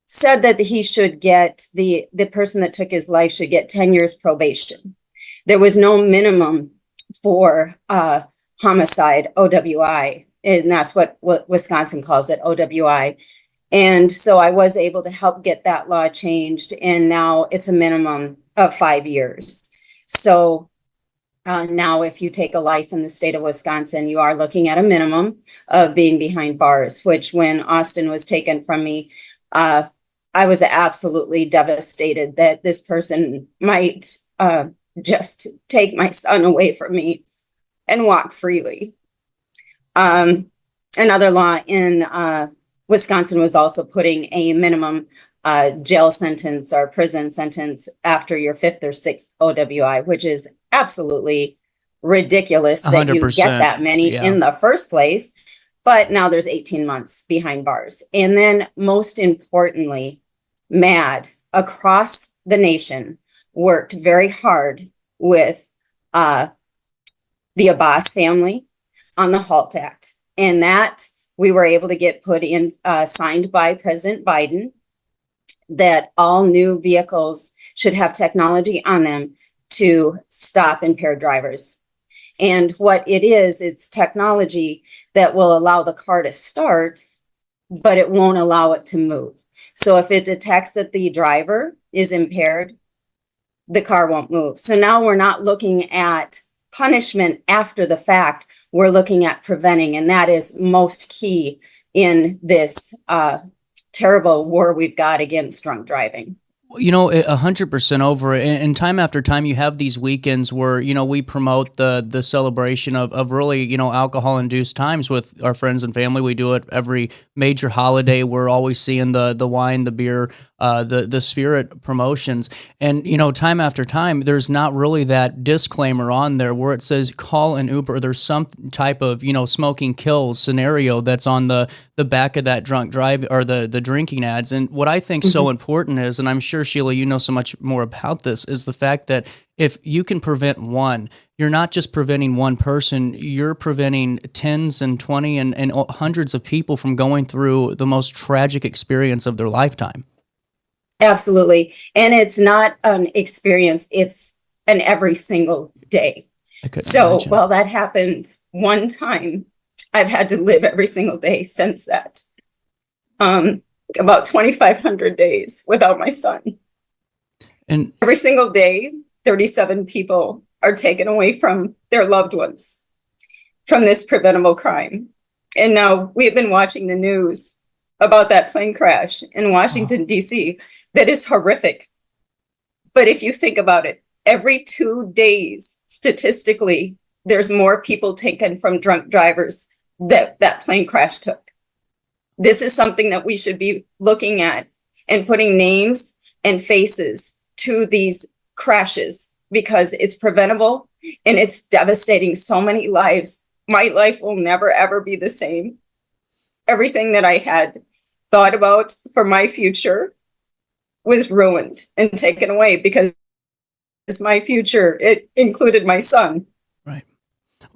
S: said that he should get, the person that took his life should get 10 years probation. There was no minimum for homicide, OWI, and that's what Wisconsin calls it, OWI. And so I was able to help get that law changed, and now it's a minimum of 5 years. So now if you take a life in the state of Wisconsin, you are looking at a minimum of being behind bars, which when Austin was taken from me, I was absolutely devastated that this person might just take my son away from me and walk freely. Another law in Wisconsin was also putting a minimum jail sentence or prison sentence after your 5th or 6th OWI, which is absolutely ridiculous that you get that many in the first place. But now there's 18 months behind bars. And then most importantly, MAD across the nation worked very hard with the Abbas family on the HALT Act. And that we were able to get put in, signed by President Biden, that all new vehicles should have technology on them to stop impaired drivers. And what it is, it's technology that will allow the car to start, but it won't allow it to move. So if it detects that the driver is impaired, the car won't move. So now we're not looking at punishment after the fact. We're looking at preventing, and that is most key in this terrible war we've got against drunk driving.
C: 100% over it. And time after time, you have these weekends where, we promote the celebration of really, alcohol-induced times with our friends and family. We do it every major holiday. We're always seeing the wine, the beer, the spirit promotions. And, time after time, there's not really that disclaimer on there where it says call an Uber. There's some type of, smoking kills scenario that's on the back of that drunk drive or the drinking ads. And what I think so important is, and I'm sure, Sheila, you know so much more about this, is the fact that if you can prevent one, you're not just preventing one person, you're preventing tens and 20 and hundreds of people from going through the most tragic experience of their lifetime.
S: Absolutely. And it's not an experience, it's an every single day. So
C: imagine.
S: While that happened one time, I've had to live every single day since that. About 2,500 days without my son.
C: And
S: every single day, 37 people are taken away from their loved ones from this preventable crime. And now we've been watching the news about that plane crash in Washington, D.C. that is horrific. But if you think about it, every 2 days, statistically, there's more people taken from drunk drivers that plane crash took. This is something that we should be looking at and putting names and faces to these crashes because it's preventable and it's devastating so many lives. My life will never, ever be the same. Everything that I had thought about for my future was ruined and taken away because my future, it included my son.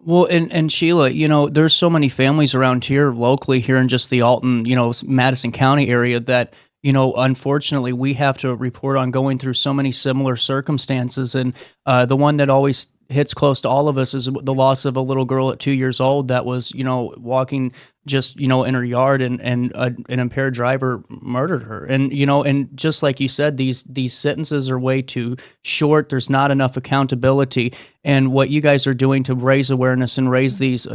C: Well, and Sheila, there's so many families around here locally here in just the Alton, Madison County area that, unfortunately we have to report on going through so many similar circumstances. And the one that always hits close to all of us is the loss of a little girl at 2 years old that was, walking just, in her yard and an impaired driver murdered her. And, and just like you said, these sentences are way too short. There's not enough accountability. And what you guys are doing to raise awareness and raise these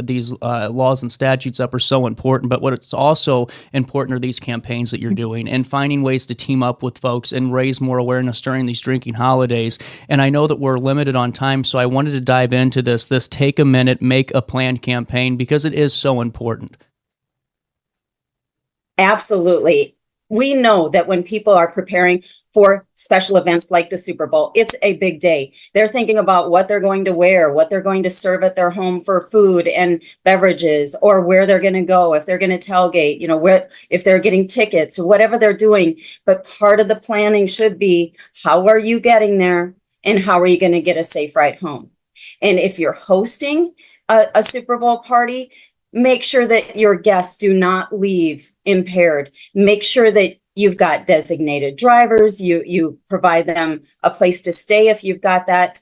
C: laws and statutes up are so important. But what's also important are these campaigns that you're doing and finding ways to team up with folks and raise more awareness during these drinking holidays. And I know that we're limited on time, so I wanted to dive into this Take a Minute, Make a Plan campaign because it is so important.
S: Absolutely. we know that when people are preparing for special events like the Super Bowl, it's a big day. They're thinking about what they're going to wear, what they're going to serve at their home for food and beverages, or where they're going to go, if they're going to tailgate, if they're getting tickets, whatever they're doing. But part of the planning should be, how are you getting there and how are you going to get a safe ride home? And if you're hosting a Super Bowl party, make sure that your guests do not leave impaired. Make sure that you've got designated drivers. You provide them a place to stay if you've got that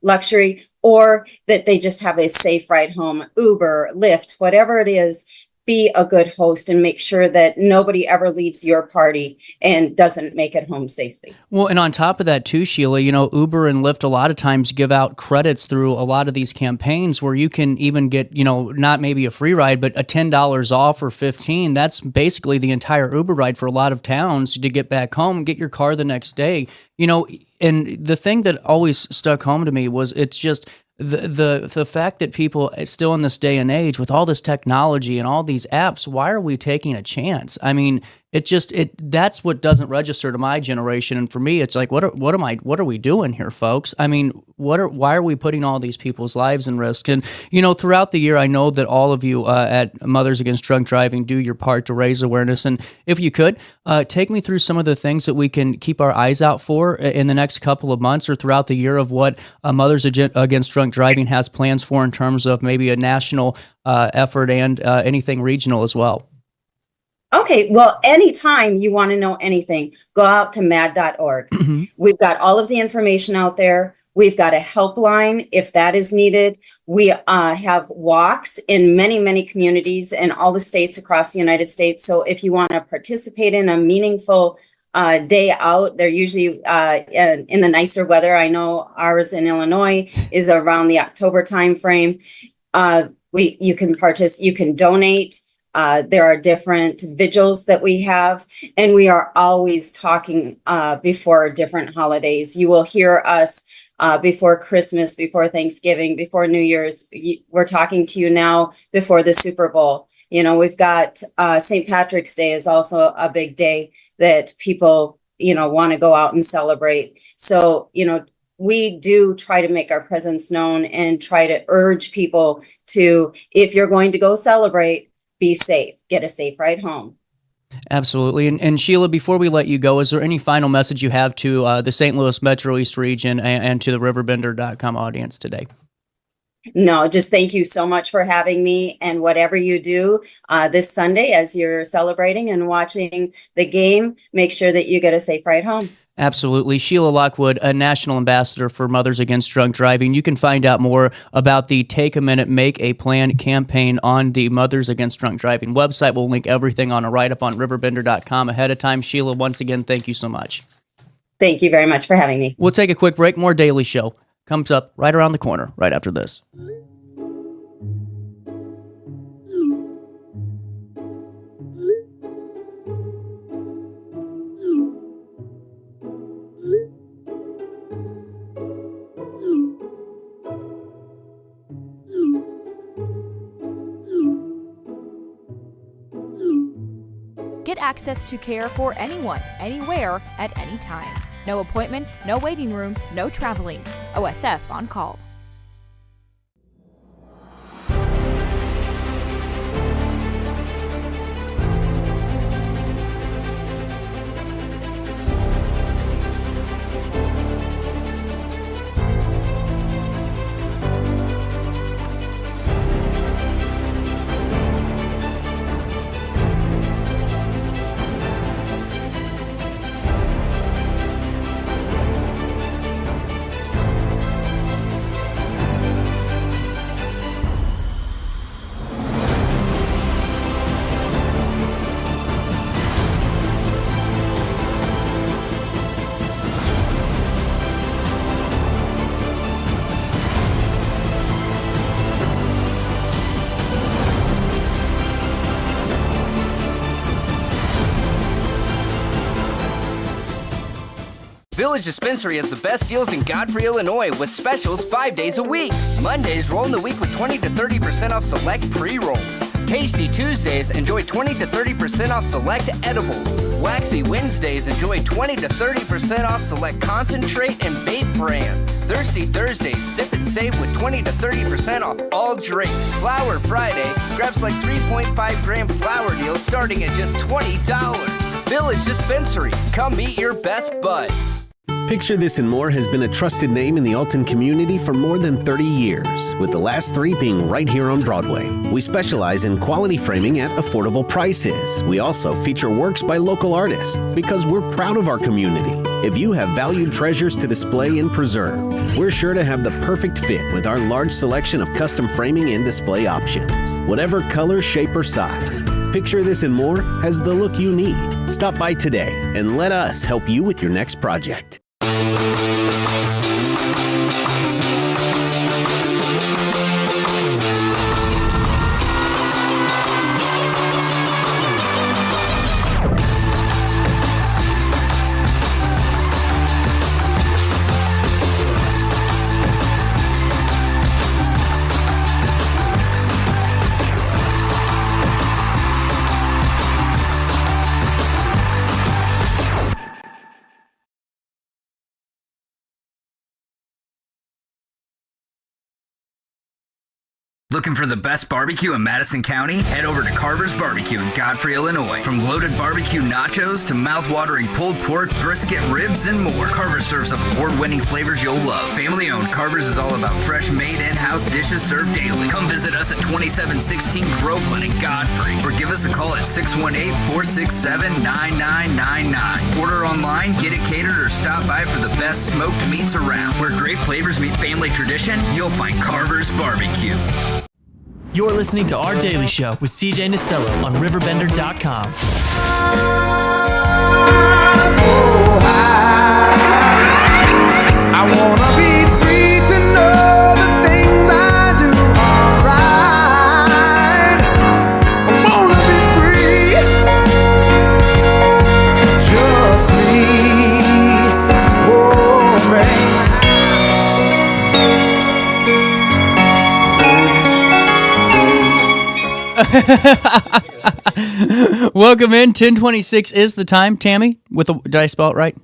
S: luxury, or that they just have a safe ride home, Uber, Lyft, whatever it is. Be a good host and make sure that nobody ever leaves your party and doesn't make it home safely.
C: Well, and on top of that too, Sheila, Uber and Lyft a lot of times give out credits through a lot of these campaigns where you can even get, not maybe a free ride, but a $10 off or $15. That's basically the entire Uber ride for a lot of towns to get back home and get your car the next day. And the thing that always stuck home to me was it's just the fact that people still in this day and age with all this technology and all these apps, why are we taking a chance? I mean, that's what doesn't register to my generation. And for me, it's like, what are we doing here, folks? I mean, why are we putting all these people's lives in risk? And, throughout the year, I know that all of you at Mothers Against Drunk Driving do your part to raise awareness. And if you could, take me through some of the things that we can keep our eyes out for in the next couple of months or throughout the year of what Mothers Against Drunk Driving has plans for in terms of maybe a national effort and anything regional as well.
S: Okay, well, anytime you want to know anything, go out to mad.org. Mm-hmm. We've got all of the information out there. We've got a helpline if that is needed. We have walks in many, many communities in all the states across the United States. So if you want to participate in a meaningful day out, they're usually in the nicer weather. I know ours in Illinois is around the October timeframe. You can donate. There are different vigils that we have, and we are always talking before different holidays. You will hear us before Christmas, before Thanksgiving, before New Year's. We're talking to you now before the Super Bowl. We've got St. Patrick's Day is also a big day that people, want to go out and celebrate. So, we do try to make our presence known and try to urge people to, if you're going to go celebrate, be safe, get a safe ride home.
C: Absolutely. And Sheila, before we let you go, is there any final message you have to the St. Louis Metro East region and to the RiverBender.com audience today?
S: No, just thank you so much for having me. And whatever you do this Sunday as you're celebrating and watching the game, make sure that you get a safe ride home.
C: Absolutely. Sheila Lockwood, a national ambassador for Mothers Against Drunk Driving. You can find out more about the Take a Minute, Make a Plan campaign on the Mothers Against Drunk Driving website. We'll link everything on a write-up on RiverBender.com ahead of time. Sheila, once again, thank you so much.
S: Thank you very much for having me.
C: We'll take a quick break. More Daily Show comes up right around the corner, right after this.
T: Get access to care for anyone, anywhere, at any time. No appointments, no waiting rooms, no traveling. OSF on call.
B: Village Dispensary has the best deals in Godfrey, Illinois with specials 5 days a week. Mondays roll in the week with 20 to 30% off select pre-rolls. Tasty Tuesdays, enjoy 20 to 30% off select edibles. Waxy Wednesdays, enjoy 20 to 30% off select concentrate and vape brands. Thirsty Thursdays, sip and save with 20 to 30% off all drinks. Flower Friday, grab select 3.5 gram flower deals starting at just $20. Village Dispensary, come meet your best buds.
H: Picture This and More has been a trusted name in the Alton community for more than 30 years, with the last 3 being right here on Broadway. We specialize in quality framing at affordable prices. We also feature works by local artists because we're proud of our community. If you have valued treasures to display and preserve, we're sure to have the perfect fit with our large selection of custom framing and display options. Whatever color, shape, or size, Picture This and More has the look you need. Stop by today and let us help you with your next project.
B: Looking for the best barbecue in Madison County? Head over to Carver's Barbecue in Godfrey, Illinois. From loaded barbecue nachos to mouth-watering pulled pork, brisket, ribs, and more, Carver's serves up award-winning flavors you'll love. Family-owned, Carver's is all about fresh, made in-house dishes served daily. Come visit us at 2716 Groveland in Godfrey, or give us a call at 618-467-9999. Order online, get it catered, or stop by for the best smoked meats around. Where great flavors meet family tradition, you'll find Carver's Barbecue.
I: You're listening to Our Daily Show with CJ Nasello on RiverBender.com.
R: I wanna be free to know the things I do are right. I wanna be free, just me, oh man.
C: Welcome in. 10:26 is the time. Tammy, did I spell it right?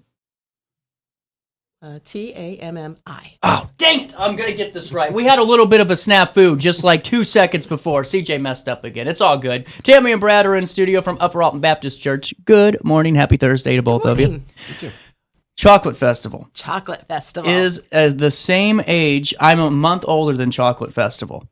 U: T-A-M-M-I.
C: Oh, dang it. I'm going to get this right. We had a little bit of a snafu just like 2 seconds before. CJ messed up again. It's all good. Tammy and Brad are in studio from Upper Alton Baptist Church. Good morning. Happy Thursday to both of you.
U: You too.
C: Chocolate Festival.
U: Chocolate Festival.
C: Is as the same age. I'm a month older than Chocolate Festival.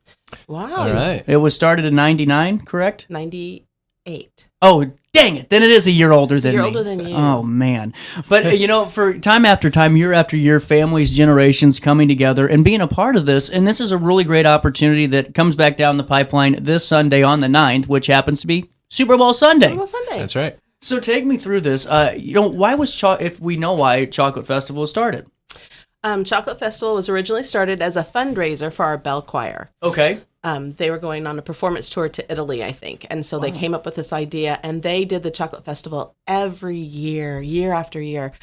U: Wow.
C: All right. It was started in 99, correct?
U: 98.
C: Oh, dang it. Then it is a year older than me.
U: You're older than you.
C: Oh, man. But, for time after time, year after year, families, generations coming together and being a part of this. And this is a really great opportunity that comes back down the pipeline this Sunday on the 9th, which happens to be Super Bowl Sunday.
U: Super Bowl Sunday.
V: That's right.
C: So take me through this. Why was if we know why Chocolate Festival started?
U: Chocolate Festival was originally started as a fundraiser for our bell choir.
C: Okay.
U: They were going on a performance tour to Italy, I think. And so they came up with this idea, and they did the Chocolate Festival every year, year after year,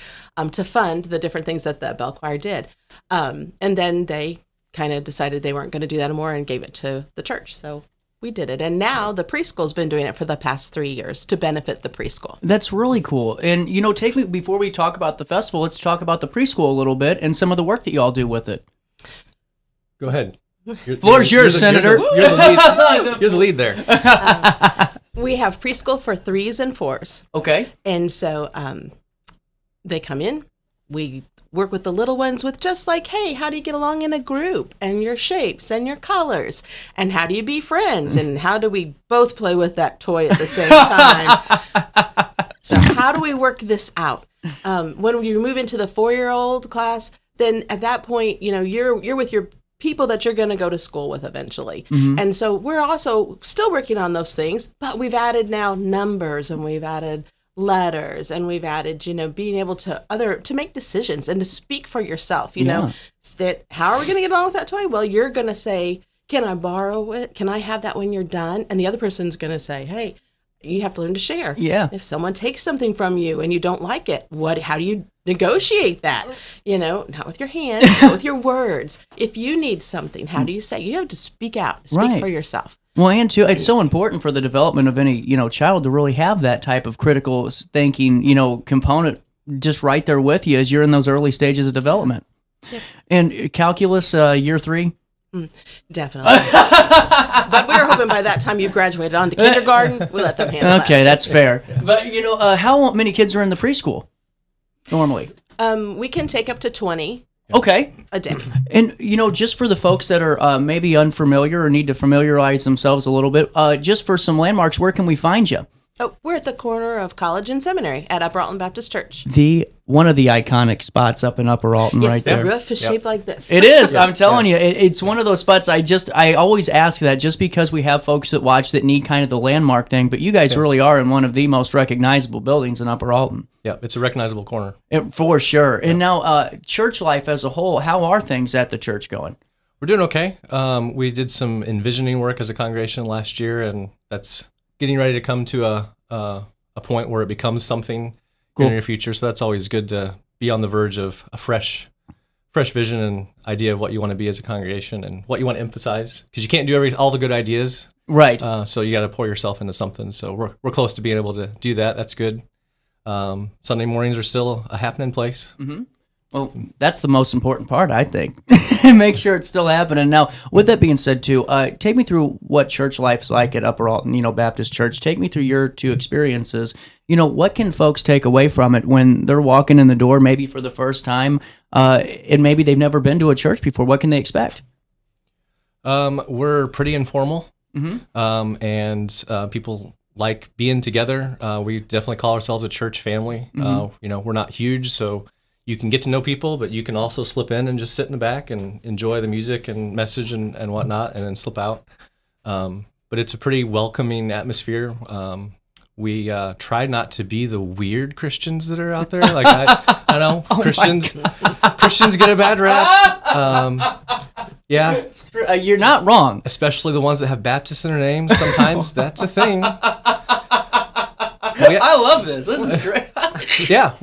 U: to fund the different things that the bell choir did. And then they kind of decided they weren't going to do that anymore and gave it to the church. So we did it. And now the preschool's been doing it for the past 3 years to benefit the preschool.
C: That's really cool. And, take me, before we talk about the festival, let's talk about the preschool a little bit and some of the work that you all do with it.
V: Go ahead.
C: Floor's yours, Senator.
V: You're the lead there.
U: We have preschool for 3s and 4s.
C: Okay.
U: And so they come in. We work with the little ones with just like, hey, how do you get along in a group, and your shapes and your colors, and how do you be friends, and how do we both play with that toy at the same time? So how do we work this out? When you move into the 4-year-old class, then at that point, you're with your people that you're going to go to school with eventually. Mm-hmm. And so we're also still working on those things, but we've added now numbers, and we've added letters, and we've added, being able to make decisions and to speak for yourself, how are we going to get along with that toy? Well, you're going to say, can I borrow it? Can I have that when you're done? And the other person's going to say, hey, you have to learn to share.
C: Yeah.
U: If someone takes something from you and you don't like it, how do you negotiate that? Not with your hands, not with your words. If you need something, how do you say? You have to speak out, speak for yourself.
C: Well, and too, it's so important for the development of any, child to really have that type of critical thinking, component just right there with you as you're in those early stages of development. Yep. And calculus, year 3?
U: Definitely. But we were hoping by that time you've graduated on to kindergarten. We let them handle that.
C: Okay, that's fair. But, how many kids are in the preschool normally?
U: We can take up to 20.
C: Okay.
U: A day.
C: And, just for the folks that are maybe unfamiliar or need to familiarize themselves a little bit, just for some landmarks, where can we find you?
U: Oh, we're at the corner of College and Seminary at Upper Alton Baptist Church.
C: One of the iconic spots up in Upper Alton right there.
U: Yes, the roof is shaped like this.
C: It is. I'm telling you. It's one of those spots I always ask that just because we have folks that watch that need kind of the landmark thing, but you guys really are in one of the most recognizable buildings in Upper Alton.
V: Yeah, it's a recognizable corner.
C: For sure. And now, church life as a whole, how are things at the church going?
V: We're doing okay. We did some envisioning work as a congregation last year, and that's getting ready to come to a point where it becomes something in the near future. So that's always good to be on the verge of a fresh vision and idea of what you want to be as a congregation and what you want to emphasize, because you can't do all the good ideas.
C: Right.
V: So you got to pour yourself into something. So we're close to being able to do that. That's good. Sunday mornings are still a happening place.
C: Mm-hmm. Well, that's the most important part, I think. Make sure it's still happening. Now, with that being said, too, take me through what church life's like at Upper Alton, Baptist Church. Take me through your 2 experiences. What can folks take away from it when they're walking in the door, maybe for the first time, and maybe they've never been to a church before? What can they expect?
V: We're pretty informal, and people like being together. We definitely call ourselves a church family. We're not huge, so you can get to know people, but you can also slip in and just sit in the back and enjoy the music and message and whatnot, and then slip out. But it's a pretty welcoming atmosphere. We try not to be the weird Christians that are out there. Like I know Christians get a bad rap. Yeah,
C: you're not wrong.
V: Especially the ones that have Baptist in their names. Sometimes that's a thing.
C: I love this. This is great.
V: Yeah,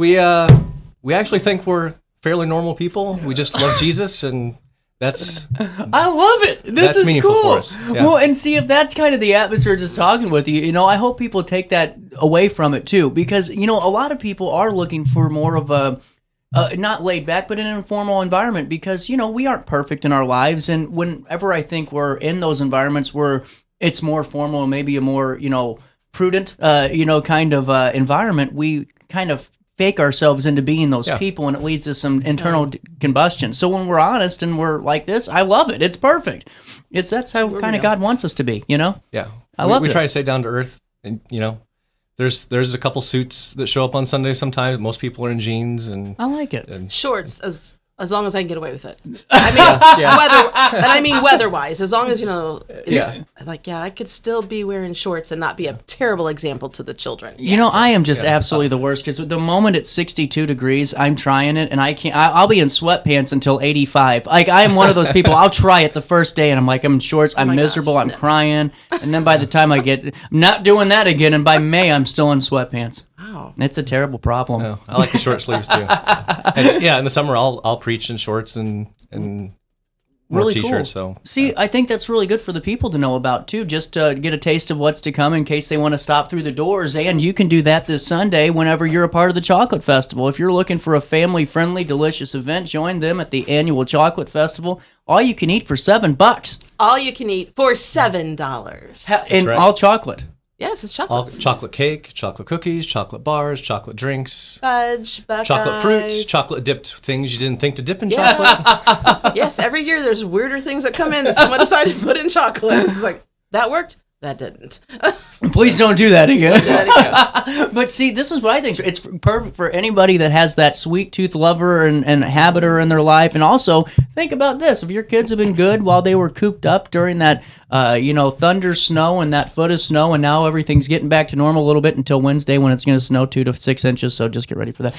V: we actually think we're fairly normal people. We just love Jesus, and that's...
C: I love it. This is
V: meaningful
C: cool.
V: For us. Yeah.
C: Well, and see, if that's kind of the atmosphere just talking with you, I hope people take that away from it, too. Because, a lot of people are looking for more of a, not laid back, but an informal environment. Because, we aren't perfect in our lives. And whenever I think we're in those environments where it's more formal and maybe a more, prudent, kind of environment, we kind of fake ourselves into being those people, and it leads to some internal combustion. So when we're honest and we're like this, I love it. It's perfect. That's how kind of God wants us to be,
V: Yeah.
C: I love
V: We
C: this.
V: try to stay down to earth, and there's a couple suits that show up on Sunday sometimes. Most people are in jeans and
C: I like it.
V: And
U: shorts as long as I can get away with it. I mean, weather-wise, as long as, I could still be wearing shorts and not be a terrible example to the children.
C: I am just absolutely the worst, because the moment it's 62 degrees, I'm trying it, and I can't. I'll be in sweatpants until 85. Like, I am one of those people, I'll try it the first day, and I'm like, I'm in shorts, I'm miserable, I'm crying, and then by the time I'm not doing that again, and by May, I'm still in sweatpants.
U: Wow.
C: It's a terrible problem.
V: Oh, I like the short sleeves, too. And, in the summer, I'll preach in shorts and more
C: really
V: t-shirts.
C: Cool.
V: So
C: see, I think that's really good for the people to know about too, just to get a taste of what's to come in case they want to stop through the doors. And you can do that this Sunday whenever you're a part of the Chocolate Festival. If you're looking for a family-friendly, delicious event, join them at the annual Chocolate Festival. All you can eat for $7.
U: All you can eat for $7.
C: And all chocolate.
U: Yes, it's chocolate.
V: All chocolate cake, chocolate cookies, chocolate bars, chocolate drinks,
U: fudge, Buckeyes,
V: chocolate fruits, chocolate dipped things you didn't think to dip in chocolate.
U: Yes, every year there's weirder things that come in that someone decided to put in chocolate. It's like, that worked? That didn't.
C: Please don't do that again. But see, this is what I think. It's perfect for anybody that has that sweet tooth lover and habiter in their life. And also, think about this. If your kids have been good while they were cooped up during that, thunder, snow, and that foot of snow, and now everything's getting back to normal a little bit until Wednesday when it's going to snow 2 to 6 inches. So just get ready for that.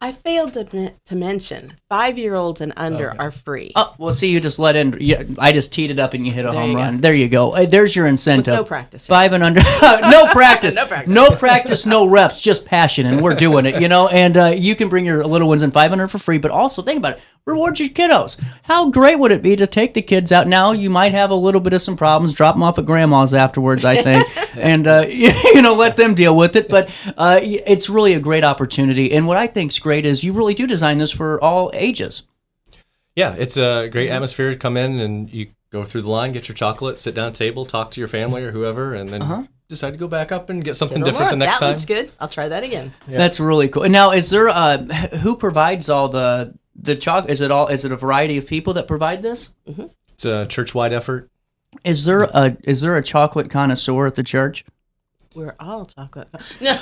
U: I failed to mention 5-year-olds and under are free.
C: Oh, well, see, you just let in. I just teed it up and you hit a home run.
U: Go.
C: There you go. There's your incentive.
U: With no practice.
C: 5 and under. No practice. No practice, no reps, just passion, and we're doing it, And you can bring your little ones in 5 and under for free, but also think about it. Reward your kiddos. How great would it be to take the kids out? Now you might have a little bit of some problems, drop them off at grandma's afterwards, I think, and let them deal with it. But it's really a great opportunity. And what I think's great is you really do design this for all ages.
V: Yeah, it's a great atmosphere to come in and you go through the line, get your chocolate, sit down at a table, talk to your family or whoever, and then decide to go back up and get something different the next time.
U: That looks good. I'll try that again.
V: Yeah.
C: That's really cool. And now, is there who provides all the chocolate? Is it a variety of people that provide this?
U: Mm-hmm.
V: It's a church-wide effort.
C: Is there a chocolate connoisseur at the church?
U: We're all chocolate. No.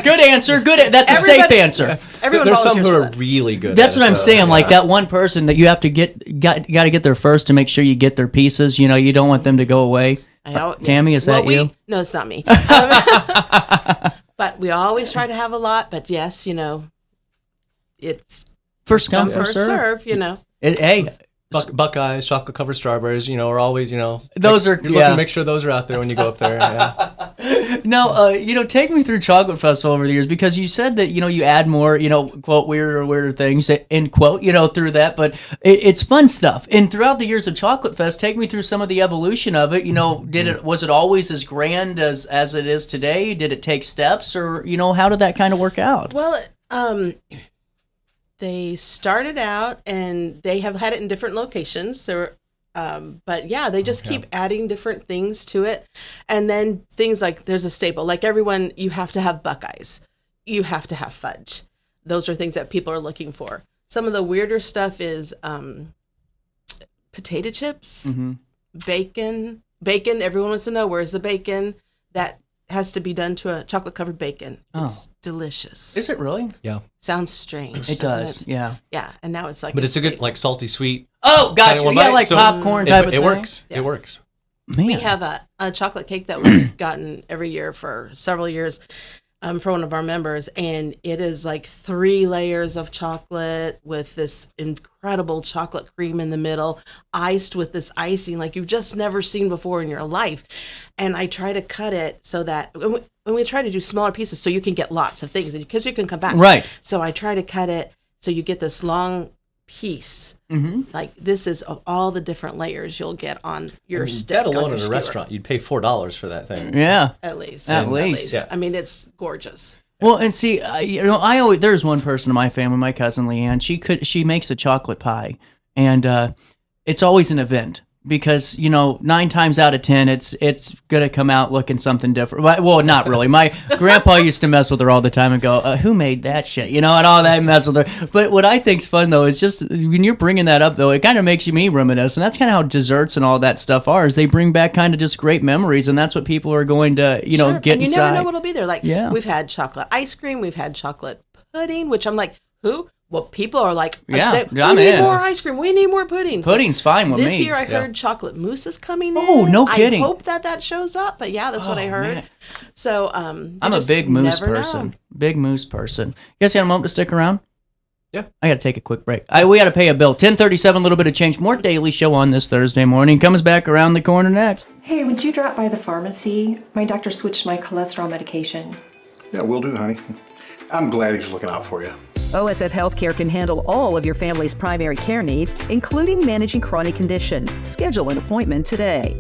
C: Good answer. Good. That's a safe answer.
U: Everyone
V: There's some
U: volunteers
V: who
U: for
V: are
U: that.
V: really good.
C: That's
V: at
C: what I'm
V: it, though.
C: saying. Like
V: Yeah.
C: that one person that you have to got to get there first to make sure you get their pieces. You know, you don't want them to go away. Tammy, is that you?
U: No, it's not me. But we always try to have a lot. But yes, it's
C: First come, first serve. Hey.
V: Buckeyes, chocolate covered strawberries, are always,
C: Those are-
V: you're looking to make sure those are out there when you go up there. Yeah.
C: Now, take me through Chocolate Festival over the years, because you said that, you add more, quote, weirder things, end quote, through that, but it's fun stuff. And throughout the years of Chocolate Fest, take me through some of the evolution of it. Was it always as grand as it is today? Did it take steps, or, how did that kind of work out?
U: Well, they started out and they have had it in different locations. So, but yeah, they just keep adding different things to it. And then things like there's a staple, like everyone, you have to have Buckeyes. You have to have fudge. Those are things that people are looking for. Some of the weirder stuff is potato chips, bacon. Bacon, everyone wants to know, where's the bacon? That has to be done to a chocolate covered bacon. It's delicious.
C: Is it really?
V: Yeah.
U: Sounds strange.
C: It does.
U: It?
C: Yeah.
U: Yeah. And now it's like,
V: But it's a good, like, salty sweet.
C: Oh, gotcha. Yeah, like popcorn type of thing.
V: It works.
U: Yeah.
V: It works.
C: Man.
U: We have a chocolate cake that we've gotten every year for several years for one of our members. And it is like 3 layers of chocolate with this incredible chocolate cream in the middle, iced with this icing like you've just never seen before in your life. And I try to cut it so that when we try to do smaller pieces so you can get lots of things because you can come back.
C: Right.
U: So I try to cut it so you get this long piece. Like this is of all the different layers you'll get on your steak.
V: That
U: on
V: alone
U: your
V: at a
U: skewer.
V: restaurant, you'd pay $4 for that thing.
C: Yeah.
U: At least.
C: At least.
V: Yeah.
U: I mean, it's gorgeous.
C: Well, and see, I always, there's one person in my family, my cousin Leanne. She makes a chocolate pie, and it's always an event because 9 times out of 10, it's gonna come out looking something different. Well, not really. My grandpa used to mess with her all the time and go, "Who made that shit?" And all that mess with her. But what I think's fun though is just when you're bringing that up though, it kind of makes me reminisce, and that's kind of how desserts and all that stuff are. Is they bring back kind of just great memories, and that's what people are going to
U: Sure.
C: get
U: and you
C: inside.
U: never know what'll be there. Like
C: Yeah.
U: we've had chocolate ice cream, we've had chocolate pudding, which I'm like, who? Well, people are like,
C: Yeah,
U: we
C: I'm
U: need
C: in.
U: more ice cream. We need more pudding. So
C: Pudding's fine with
U: this
C: me.
U: year I
C: Yeah.
U: heard chocolate mousse is coming in.
C: Oh, no kidding.
U: I hope that shows up. But yeah, that's what I heard.
C: man.
U: So
C: I'm a big mousse person. Big mousse person. You guys got a moment to stick around?
V: Yeah.
C: I got to take a quick break. We got to pay a bill. 10:37, a little bit of change. More Daily Show on this Thursday morning. Comes back around the corner next.
A: Hey, would you drop by the pharmacy? My doctor switched my cholesterol medication.
D: Yeah, will do, honey. I'm glad he's looking out for you.
E: OSF Healthcare can handle all of your family's primary care needs, including managing chronic conditions. Schedule an appointment today.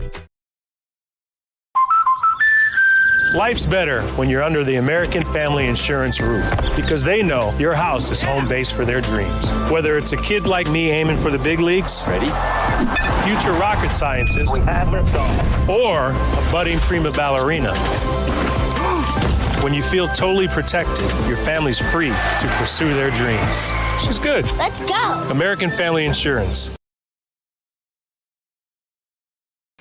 F: Life's better when you're under the American Family Insurance roof because they know your house is home base for their dreams. Whether it's a kid like me aiming for the big leagues, future rocket scientist, or a budding prima ballerina. When you feel totally protected, your family's free to pursue their dreams. She's good.
K: Let's go.
F: American Family Insurance.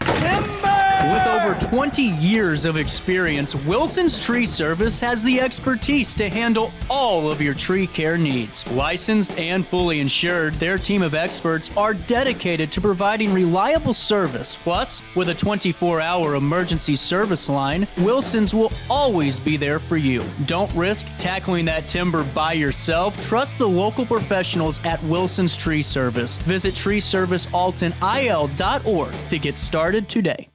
C: With over 20 years of experience, Wilson's Tree Service has the expertise to handle all of your tree care needs. Licensed and fully insured, their team of experts are dedicated to providing reliable service. Plus, with a 24-hour emergency service line, Wilson's will always be there for you. Don't risk tackling that timber by yourself. Trust the local professionals at Wilson's Tree Service. Visit treeservicealtonil.org to get started today.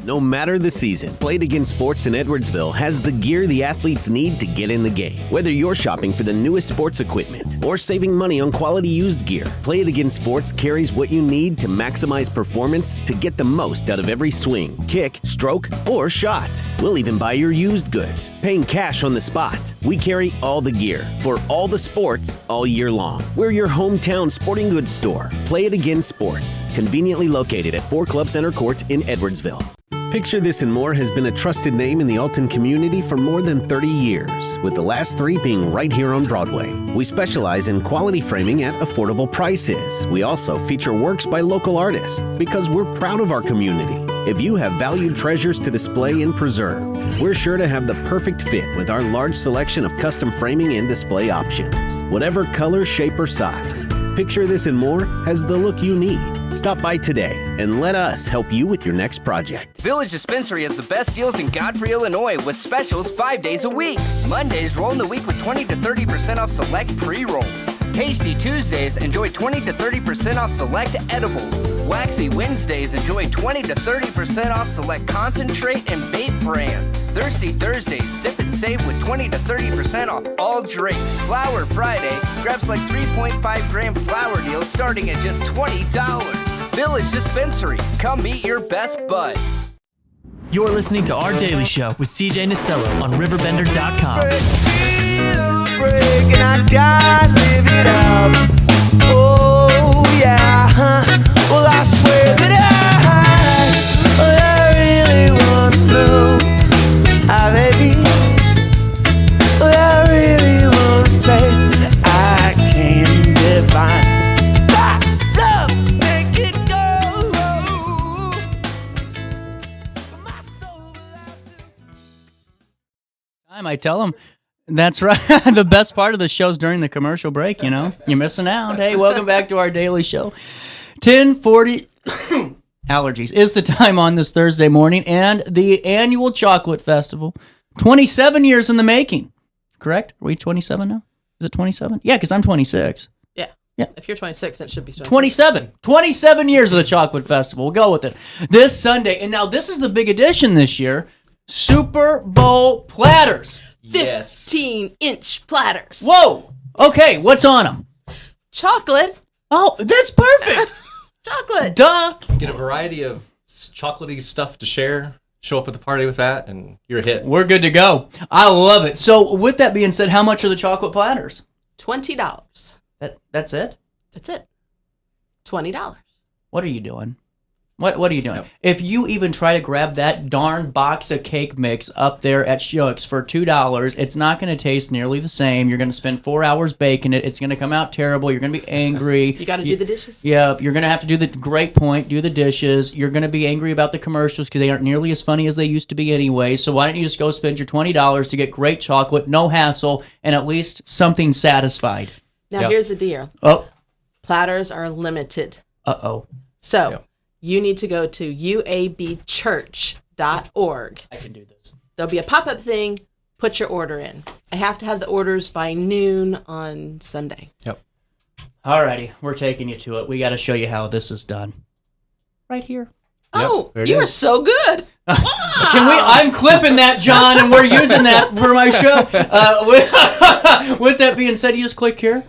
H: No matter the season, Play It Again Sports in Edwardsville has the gear the athletes need to get in the game. Whether you're shopping for the newest sports equipment or saving money on quality used gear, Play It Again Sports carries what you need to maximize performance to get the most out of every swing, kick, stroke, or shot. We'll even buy your used goods, paying cash on the spot. We carry all the gear for all the sports all year long. We're your hometown sporting goods store. Play It Again Sports, conveniently located at 4 Club Center Court in Edwardsville. Picture This and More has been a trusted name in the Alton community for more than 30 years, with the last 3 being right here on Broadway. We specialize in quality framing at affordable prices. We also feature works by local artists because we're proud of our community. If you have valued treasures to display and preserve, we're sure to have the perfect fit with our large selection of custom framing and display options. Whatever color, shape, or size, Picture This and More has the look you need. Stop by today and let us help you with your next project.
B: Village Dispensary has the best deals in Godfrey, Illinois with specials 5 days a week. Mondays roll in the week with 20 to 30% off select pre-rolls. Tasty Tuesdays, enjoy 20 to 30% off select edibles. Waxy Wednesdays, enjoy 20 to 30% off select concentrate and vape brands. Thirsty Thursdays, sip and save with 20 to 30% off all drinks. Flower Friday, grab like 3.5 gram flower deals starting at just $20. Village Dispensary, come meet your best buds.
I: You're listening to Our Daily Show with CJ Nasello on RiverBender.com.
R: Break and I gotta live it up. Oh yeah, well I swear that I really wanna know how baby. Well I really wanna say I can't define that love, make it go.
C: I tell them. That's right. The best part of the show's during the commercial break, you know. You're missing out. Hey, welcome back to our daily show. 10:40 allergies is the time on this Thursday morning, and the annual chocolate festival, 27 years in the making. Correct? Are we 27 now? Is it 27? Yeah, because I'm 26.
U: Yeah.
C: Yeah.
U: If you're 26, it should be
C: 27. 27 years of the chocolate festival. We'll go with it. This Sunday, and now this is the big addition this year, Super Bowl platters.
U: 15-inch platters.
C: Whoa! Okay, what's on them?
U: Chocolate.
C: Oh, that's perfect.
U: Chocolate.
C: Duh.
V: Get a variety of chocolatey stuff to share. Show up at the party with that, and you're a hit.
C: We're good to go. I love it. So, with that being said, how much are the chocolate platters?
U: $20.
C: That's it?
U: That's it. $20.
C: What are you doing? What are you doing? Yep. If you even try to grab that darn box of cake mix up there at Schnucks for $2, it's not going to taste nearly the same. You're going to spend 4 hours baking it. It's going to come out terrible. You're going to be angry.
U: You got to do the dishes?
C: Yeah, you're going to have to do the great point, do the dishes. You're going to be angry about the commercials because they aren't nearly as funny as they used to be anyway. So why don't you just go spend your $20 to get great chocolate, no hassle, and at least something satisfied.
U: Now, here's the deal.
C: Oh.
U: Platters are limited.
C: Uh-oh.
U: So, you need to go to uabchurch.org.
C: I can do this.
U: There'll be a pop-up thing. Put your order in. I have to have the orders by noon on Sunday.
V: Yep.
C: Alrighty, we're taking you to it. We got to show you how this is done. Right here.
U: Oh, you are so good.
C: Can we? I'm clipping that, John, and we're using that for my show. With that being said, you just click here.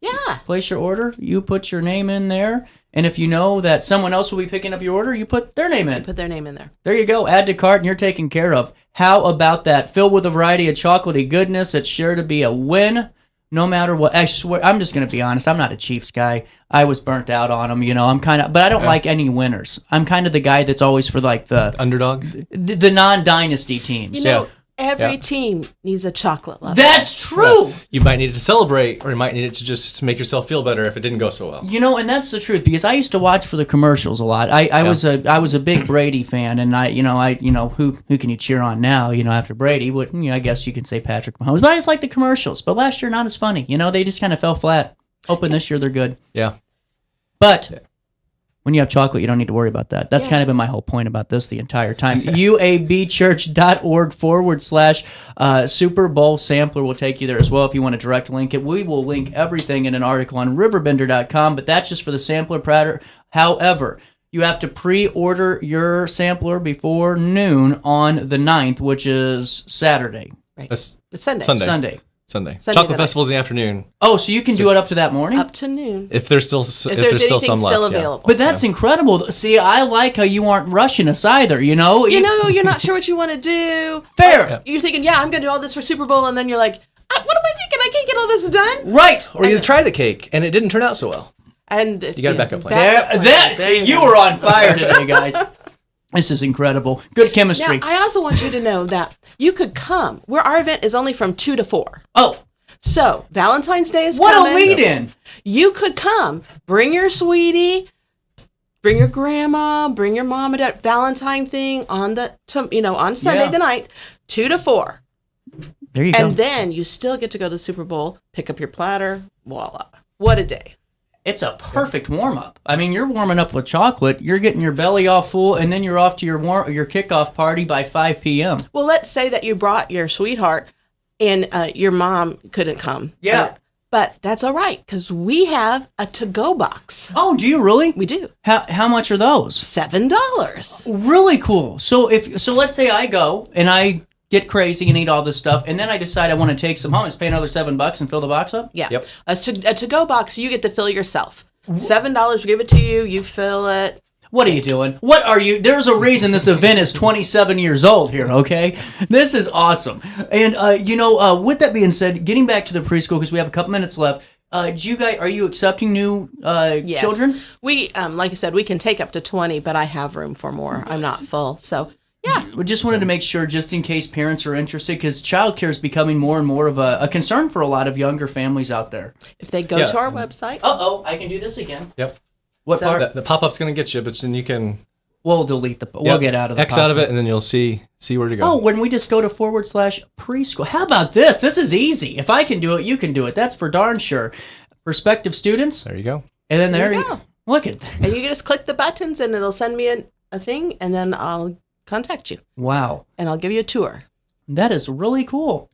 U: Yeah.
C: Place your order. You put your name in there. And if you know that someone else will be picking up your order, you put their name in.
U: Put their name in there.
C: There you go. Add to cart and you're taken care of. How about that? Filled with a variety of chocolatey goodness. It's sure to be a win no matter what. I swear, I'm just going to be honest. I'm not a Chiefs guy. I was burnt out on them. You know, I'm kind of, but I don't like any winners. I'm kind of the guy that's always for like the
V: underdogs,
C: the non-dynasty teams.
U: You know, every team needs a chocolate lover.
C: That's true.
V: You might need it to celebrate, or you might need it to just make yourself feel better if it didn't go so well.
C: You know, and that's the truth because I used to watch for the commercials a lot. I was a big Brady fan, and who can you cheer on now? You know, after Brady, I guess you can say Patrick Mahomes. But I just like the commercials. But last year, not as funny. You know, they just kind of fell flat. Hoping this year they're good.
V: Yeah.
C: But when you have chocolate, you don't need to worry about that. That's kind of been my whole point about this the entire time. uabchurch.org/Super Bowl sampler will take you there as well if you want to direct link it. We will link everything in an article on RiverBender.com, but that's just for the sampler platter. However, You have to pre-order your sampler before noon on the 9th, which is Saturday.
U: Right.
V: That's
U: It's Sunday.
C: Sunday.
V: Sunday.
U: Sunday
V: Chocolate
U: the
V: Festival's in the afternoon.
C: Oh, so you can do it up to that morning?
U: Up to noon.
V: If there's still
U: there's
V: some
U: anything
V: left,
U: still
V: yeah.
U: available.
C: But that's incredible. See, I like how you aren't rushing us either, you know?
U: You know, you're not sure what you want to do.
C: Fair.
U: Like, you're thinking, yeah, I'm going to do all this for Super Bowl, and then you're like, what am I thinking? I can't get all this done.
C: Right.
V: Or you tried the cake and it didn't turn out so well.
U: And this,
V: You got a backup plan.
C: See, you were on fire today, guys. This is incredible. Good chemistry.
U: Now, I also want you to know that you could come. Our event is only from 2 to 4.
C: Oh.
U: So, Valentine's Day is
C: What
U: coming.
C: a lead-in.
U: You could come. Bring your sweetie. Bring your grandma. Bring your mom and dad. Valentine thing on on Sunday the 9th, 2 to 4.
C: There you go.
U: And then you still get to go to the Super Bowl, pick up your platter. Voila. What a day.
C: It's a perfect warm-up. I mean, you're warming up with chocolate. You're getting your belly all full, and then you're off to your kickoff party by 5 p.m.
U: Well, let's say that you brought your sweetheart and your mom couldn't come.
C: Yeah.
U: But that's all right, because we have a to-go box.
C: Oh, do you really?
U: We do.
C: How much are those?
U: $7.
C: Really cool. So let's say I go and I get crazy and eat all this stuff, and then I decide I want to take some home and pay another $7 and fill the box up?
U: Yeah. Yep. A to-go box, you get to fill yourself. $7, we give it to you, you fill it.
C: What are you doing? There's a reason this event is 27 years old here, okay? This is awesome. And, with that being said, getting back to the preschool, because we have a couple minutes left, are you accepting new
U: Yes.
C: children?
U: We, like I said, we can take up to 20, but I have room for more. I'm not full, so... Yeah.
C: We just wanted to make sure, just in case parents are interested, because childcare is becoming more and more of a concern for a lot of younger families out there.
U: If they go to our website...
C: I can do this again.
V: Yep.
C: What part?
V: The pop-up's going to get you, but then you can...
C: We'll delete we'll get out of the
V: X out of it, and then you'll see where to go.
C: Oh, when we just go to /preschool. How about this? This is easy. If I can do it, you can do it. That's for darn sure. Prospective students.
V: There you go.
C: And then there you go. Look at that.
U: And you just click the buttons, and it'll send me a thing, and then I'll contact you.
C: Wow.
U: And I'll give you a tour.
C: That is really cool.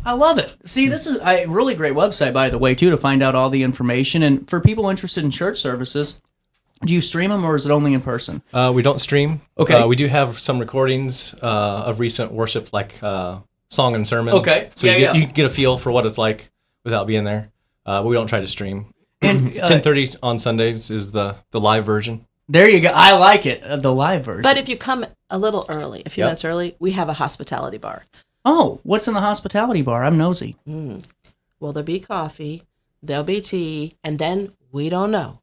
C: I love it. See, this is a really great website, by the way, too, to find out all the information. And for people interested in church services, do you stream them or is it only in person?
V: We don't stream.
C: Okay.
V: We do have some recordings of recent worship, like song and sermon.
C: Okay.
V: So you can get a feel for what it's like without being there. But we don't try to stream.
C: And
V: 10:30 on Sundays is the live version.
C: There you go. I like it, the live version.
U: But if you come a little early, a few minutes early, we have a hospitality bar.
C: Oh, what's in the hospitality bar? I'm nosy.
U: Well, there'll be coffee, there'll be tea, and then we don't know.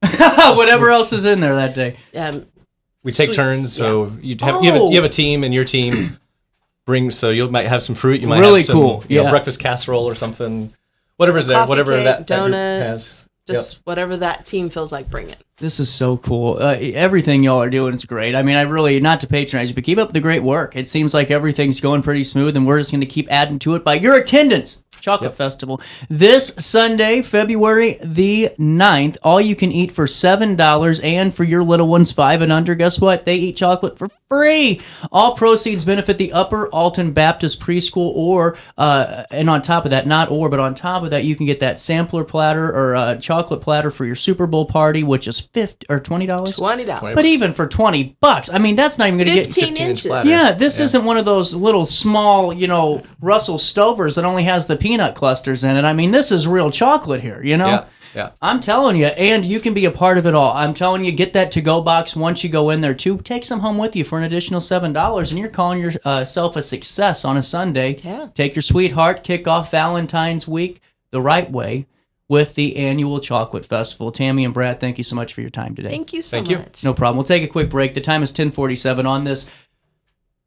C: Whatever else is in there that day.
V: We take
U: Sweets,
V: turns, so you have a team, and your team brings. So you might have some fruit. You might
C: Really
V: have some,
C: cool.
V: breakfast casserole or something. Whatever's there,
U: Coffee,
V: whatever
U: cake,
V: that
U: donuts,
V: group has.
U: just whatever that team feels like, bring it.
C: This is so cool. Everything y'all are doing is great. I mean, I really, not to patronize you, but keep up the great work. It seems like everything's going pretty smooth, and we're just going to keep adding to it by your attendance. Chocolate Festival. This Sunday, February the 9th, all you can eat for $7, and for your little ones 5 and under, guess what? They eat chocolate for free. All proceeds benefit the Upper Alton Baptist Preschool, and on top of that, but on top of that, you can get that sampler platter or chocolate platter for your Super Bowl party, which is $20.
U: $20.
C: But even for $20, I mean, that's not even going to get
U: 15 inches.
C: Yeah, this isn't one of those little small, Russell Stovers that only has the peanut clusters in it. I mean, this is real chocolate here,
V: Yeah.
C: I'm telling you, and you can be a part of it all. I'm telling you, get that to-go box once you go in there, too. Take some home with you for an additional $7, and you're calling yourself a success on a Sunday.
U: Yeah.
C: Take your sweetheart, kick off Valentine's week the right way with the annual Chocolate Festival. Tammy and Brad, thank you so much for your time today.
U: Thank you so
V: Thank you.
U: much.
C: No problem. We'll take a quick break. The time is 10:47 on this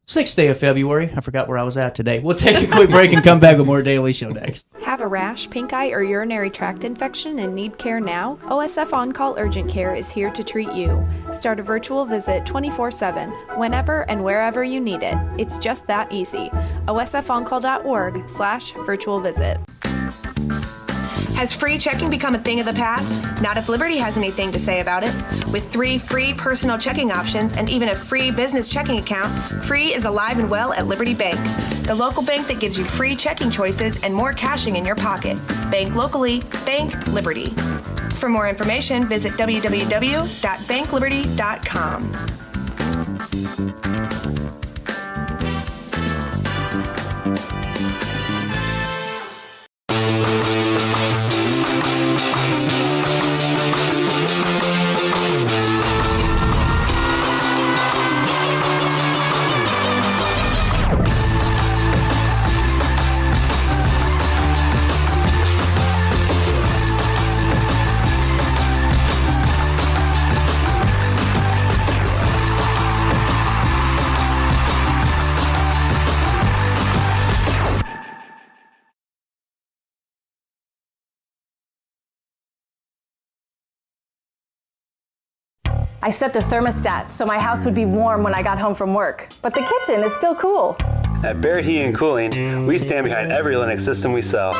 C: 6th day of February. I forgot where I was at today. We'll take a quick break and come back with more Daily Show next.
G: Have a rash, pink eye, or urinary tract infection and need care now? OSF On Call Urgent Care is here to treat you. Start a virtual visit 24/7, whenever and wherever you need it. It's just that easy. osfoncall.org/virtual visit.
L: Has free checking become a thing of the past? Not if Liberty has anything to say about it. With 3 free personal checking options and even a free business checking account, free is alive and well at Liberty Bank, the local bank that gives you free checking choices and more cashing in your pocket. Bank locally, bank Liberty. For more information, visit www.bankliberty.com.
M: I set the thermostat so my house would be warm when I got home from work, but the kitchen is still cool.
N: At Barrett Heating and Cooling, we stand behind every Linux system we sell.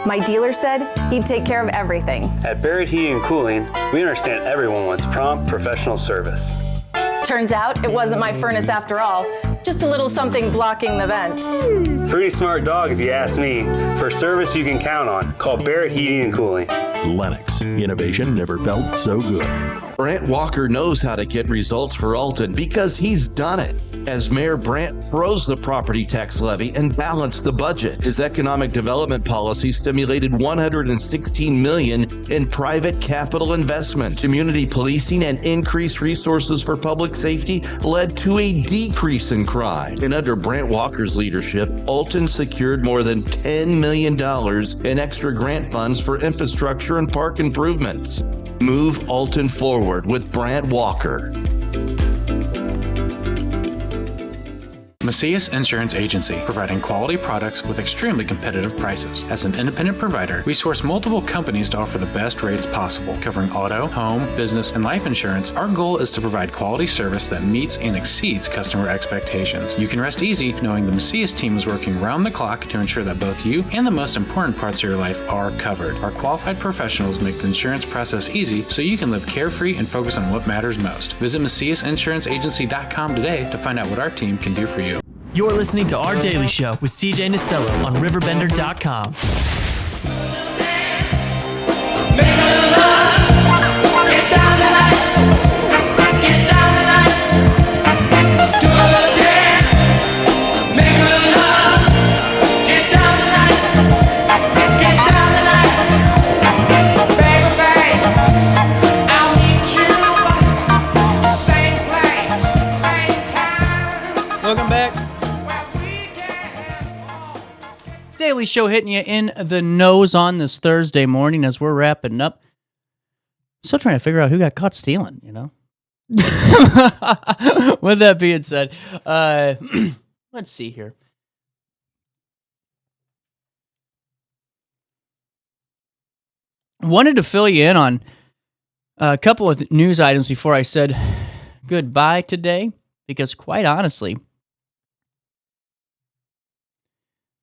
M: My dealer said he'd take care of everything.
N: At Barrett Heating and Cooling, we understand everyone wants prompt, professional service.
M: Turns out it wasn't my furnace after all, just a little something blocking the vent.
N: Pretty smart dog if you ask me. For service you can count on, call Barrett Heating and Cooling.
O: Lennox. Innovation never felt so good. Brant Walker knows how to get results for Alton because he's done it. As Mayor Brant froze the property tax levy and balanced the budget, his economic development policy stimulated $116 million in private capital investment. Community policing and increased resources for public safety led to a decrease in crime. And under Brant Walker's leadership, Alton secured more than $10 million in extra grant funds for infrastructure and park improvements. Move Alton forward with Brant Walker.
P: Macias Insurance Agency, providing quality products with extremely competitive prices. As an independent provider, we source multiple companies to offer the best rates possible. Covering auto, home, business, and life insurance, our goal is to provide quality service that meets and exceeds customer expectations. You can rest easy knowing the Macias team is working round the clock to ensure that both you and the most important parts of your life are covered. Our qualified professionals make the insurance process easy so you can live carefree and focus on what matters most. Visit MaciasInsuranceAgency.com today to find out what our team can do for you.
I: You're listening to Our Daily Show with CJ Nasello on RiverBender.com.
C: Welcome back. Daily Show hitting you in the nose on this Thursday morning as we're wrapping up. Still trying to figure out who got caught stealing, you know? With that being said, let's see here. Wanted to fill you in on a couple of news items before I said goodbye today, because quite honestly,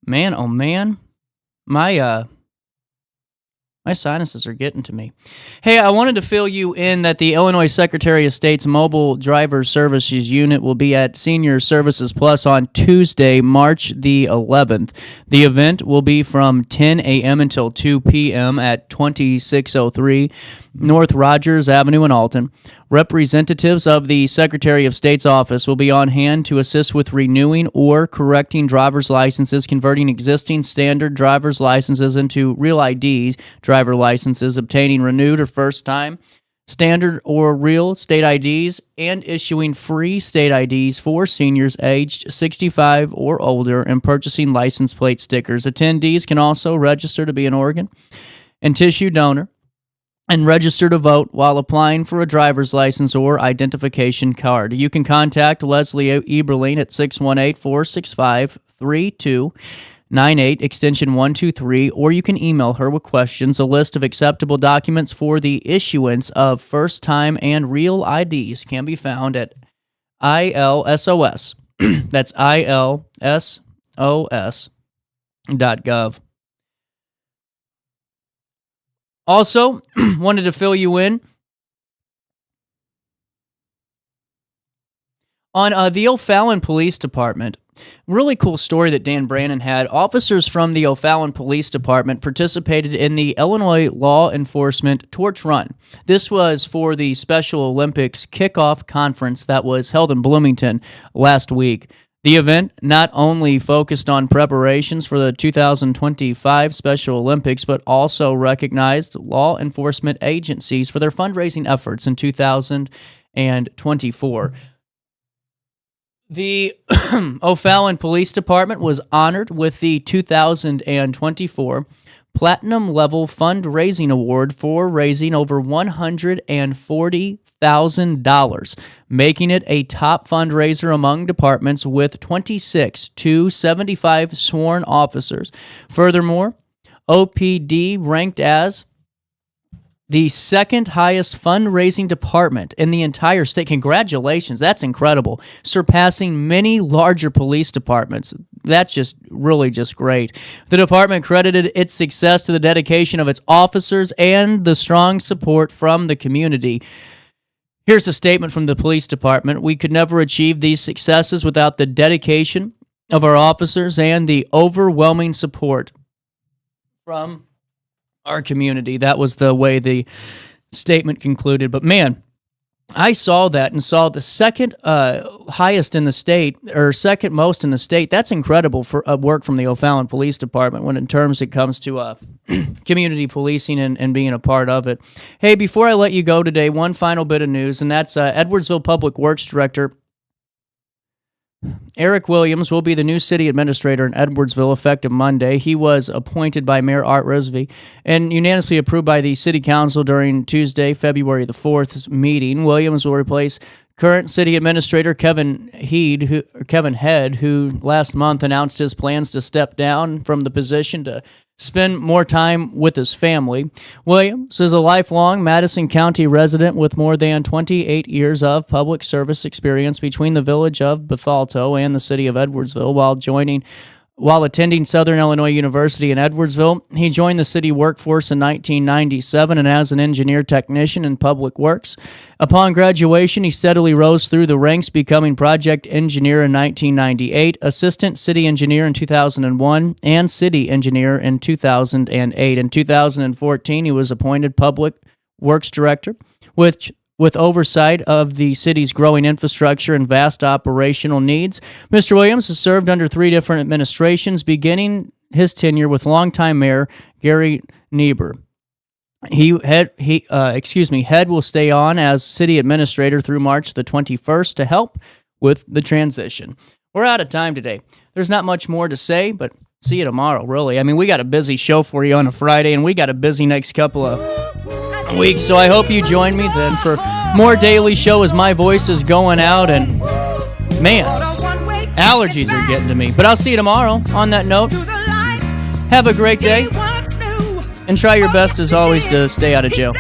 C: man, oh man, my sinuses are getting to me. Hey, I wanted to fill you in that the Illinois Secretary of State's Mobile Driver Services Unit will be at Senior Services Plus on Tuesday, March the 11th. The event will be from 10 a.m. until 2 p.m. at 2603 North Rogers Avenue in Alton. Representatives of the Secretary of State's office will be on hand to assist with renewing or correcting driver's licenses, converting existing standard driver's licenses into real IDs, driver licenses, obtaining renewed or first-time standard or real state IDs, and issuing free state IDs for seniors aged 65 or older and purchasing license plate stickers. Attendees can also register to be an organ and tissue donor and register to vote while applying for a driver's license or identification card. You can contact Leslie Eberling at 618-465-3298, extension 123, or you can email her with questions. A list of acceptable documents for the issuance of first-time and real IDs can be found at ILSOS. That's ILSOS.gov. Also, wanted to fill you in on the O'Fallon Police Department Really cool story that Dan Brannon had. Officers from the O'Fallon Police Department participated in the Illinois Law Enforcement Torch Run. This was for the Special Olympics kickoff conference that was held in Bloomington last week. The event not only focused on preparations for the 2025 Special Olympics, but also recognized law enforcement agencies for their fundraising efforts in 2024. The O'Fallon Police Department was honored with the 2024 Platinum Level Fundraising Award for raising over $140,000, making it a top fundraiser among departments with 26 to 75 sworn officers. Furthermore, OPD ranked as the second highest fundraising department in the entire state. Congratulations, that's incredible. Surpassing many larger police departments. That's just great. The department credited its success to the dedication of its officers and the strong support from the community. Here's a statement from the police department. We could never achieve these successes without the dedication of our officers and the overwhelming support from our community. That was the way the statement concluded. But man, I saw that and saw the second highest in the state, or second most in the state. That's incredible for work from the O'Fallon Police Department when in terms it comes to community policing and being a part of it. Hey, before I let you go today, one final bit of news, and that's Edwardsville Public Works Director Eric Williams will be the new city administrator in Edwardsville effective Monday. He was appointed by Mayor Art Risby and unanimously approved by the City Council during Tuesday, February the 4th meeting. Williams will replace current city administrator Kevin Head, who last month announced his plans to step down from the position to spend more time with his family. Williams is a lifelong Madison County resident with more than 28 years of public service experience between the village of Bethalto and the city of Edwardsville. While attending Southern Illinois University in Edwardsville, he joined the city workforce in 1997 and as an engineer technician in public works. Upon graduation, he steadily rose through the ranks, becoming project engineer in 1998, assistant city engineer in 2001, and city engineer in 2008. In 2014, he was appointed public works director, with oversight of the city's growing infrastructure and vast operational needs. Mr. Williams has served under 3 different administrations, beginning his tenure with longtime Mayor Gary Niebuhr. Head will stay on as city administrator through March the 21st to help with the transition. We're out of time today. There's not much more to say, but see you tomorrow, really. I mean, we got a busy show for you on a Friday, and we got a busy next couple of weeks, so I hope you join me then for more daily show as my voice is going out, and man, allergies are getting to me. But I'll see you tomorrow. On that note, have a great day, and try your best as always to stay out of jail.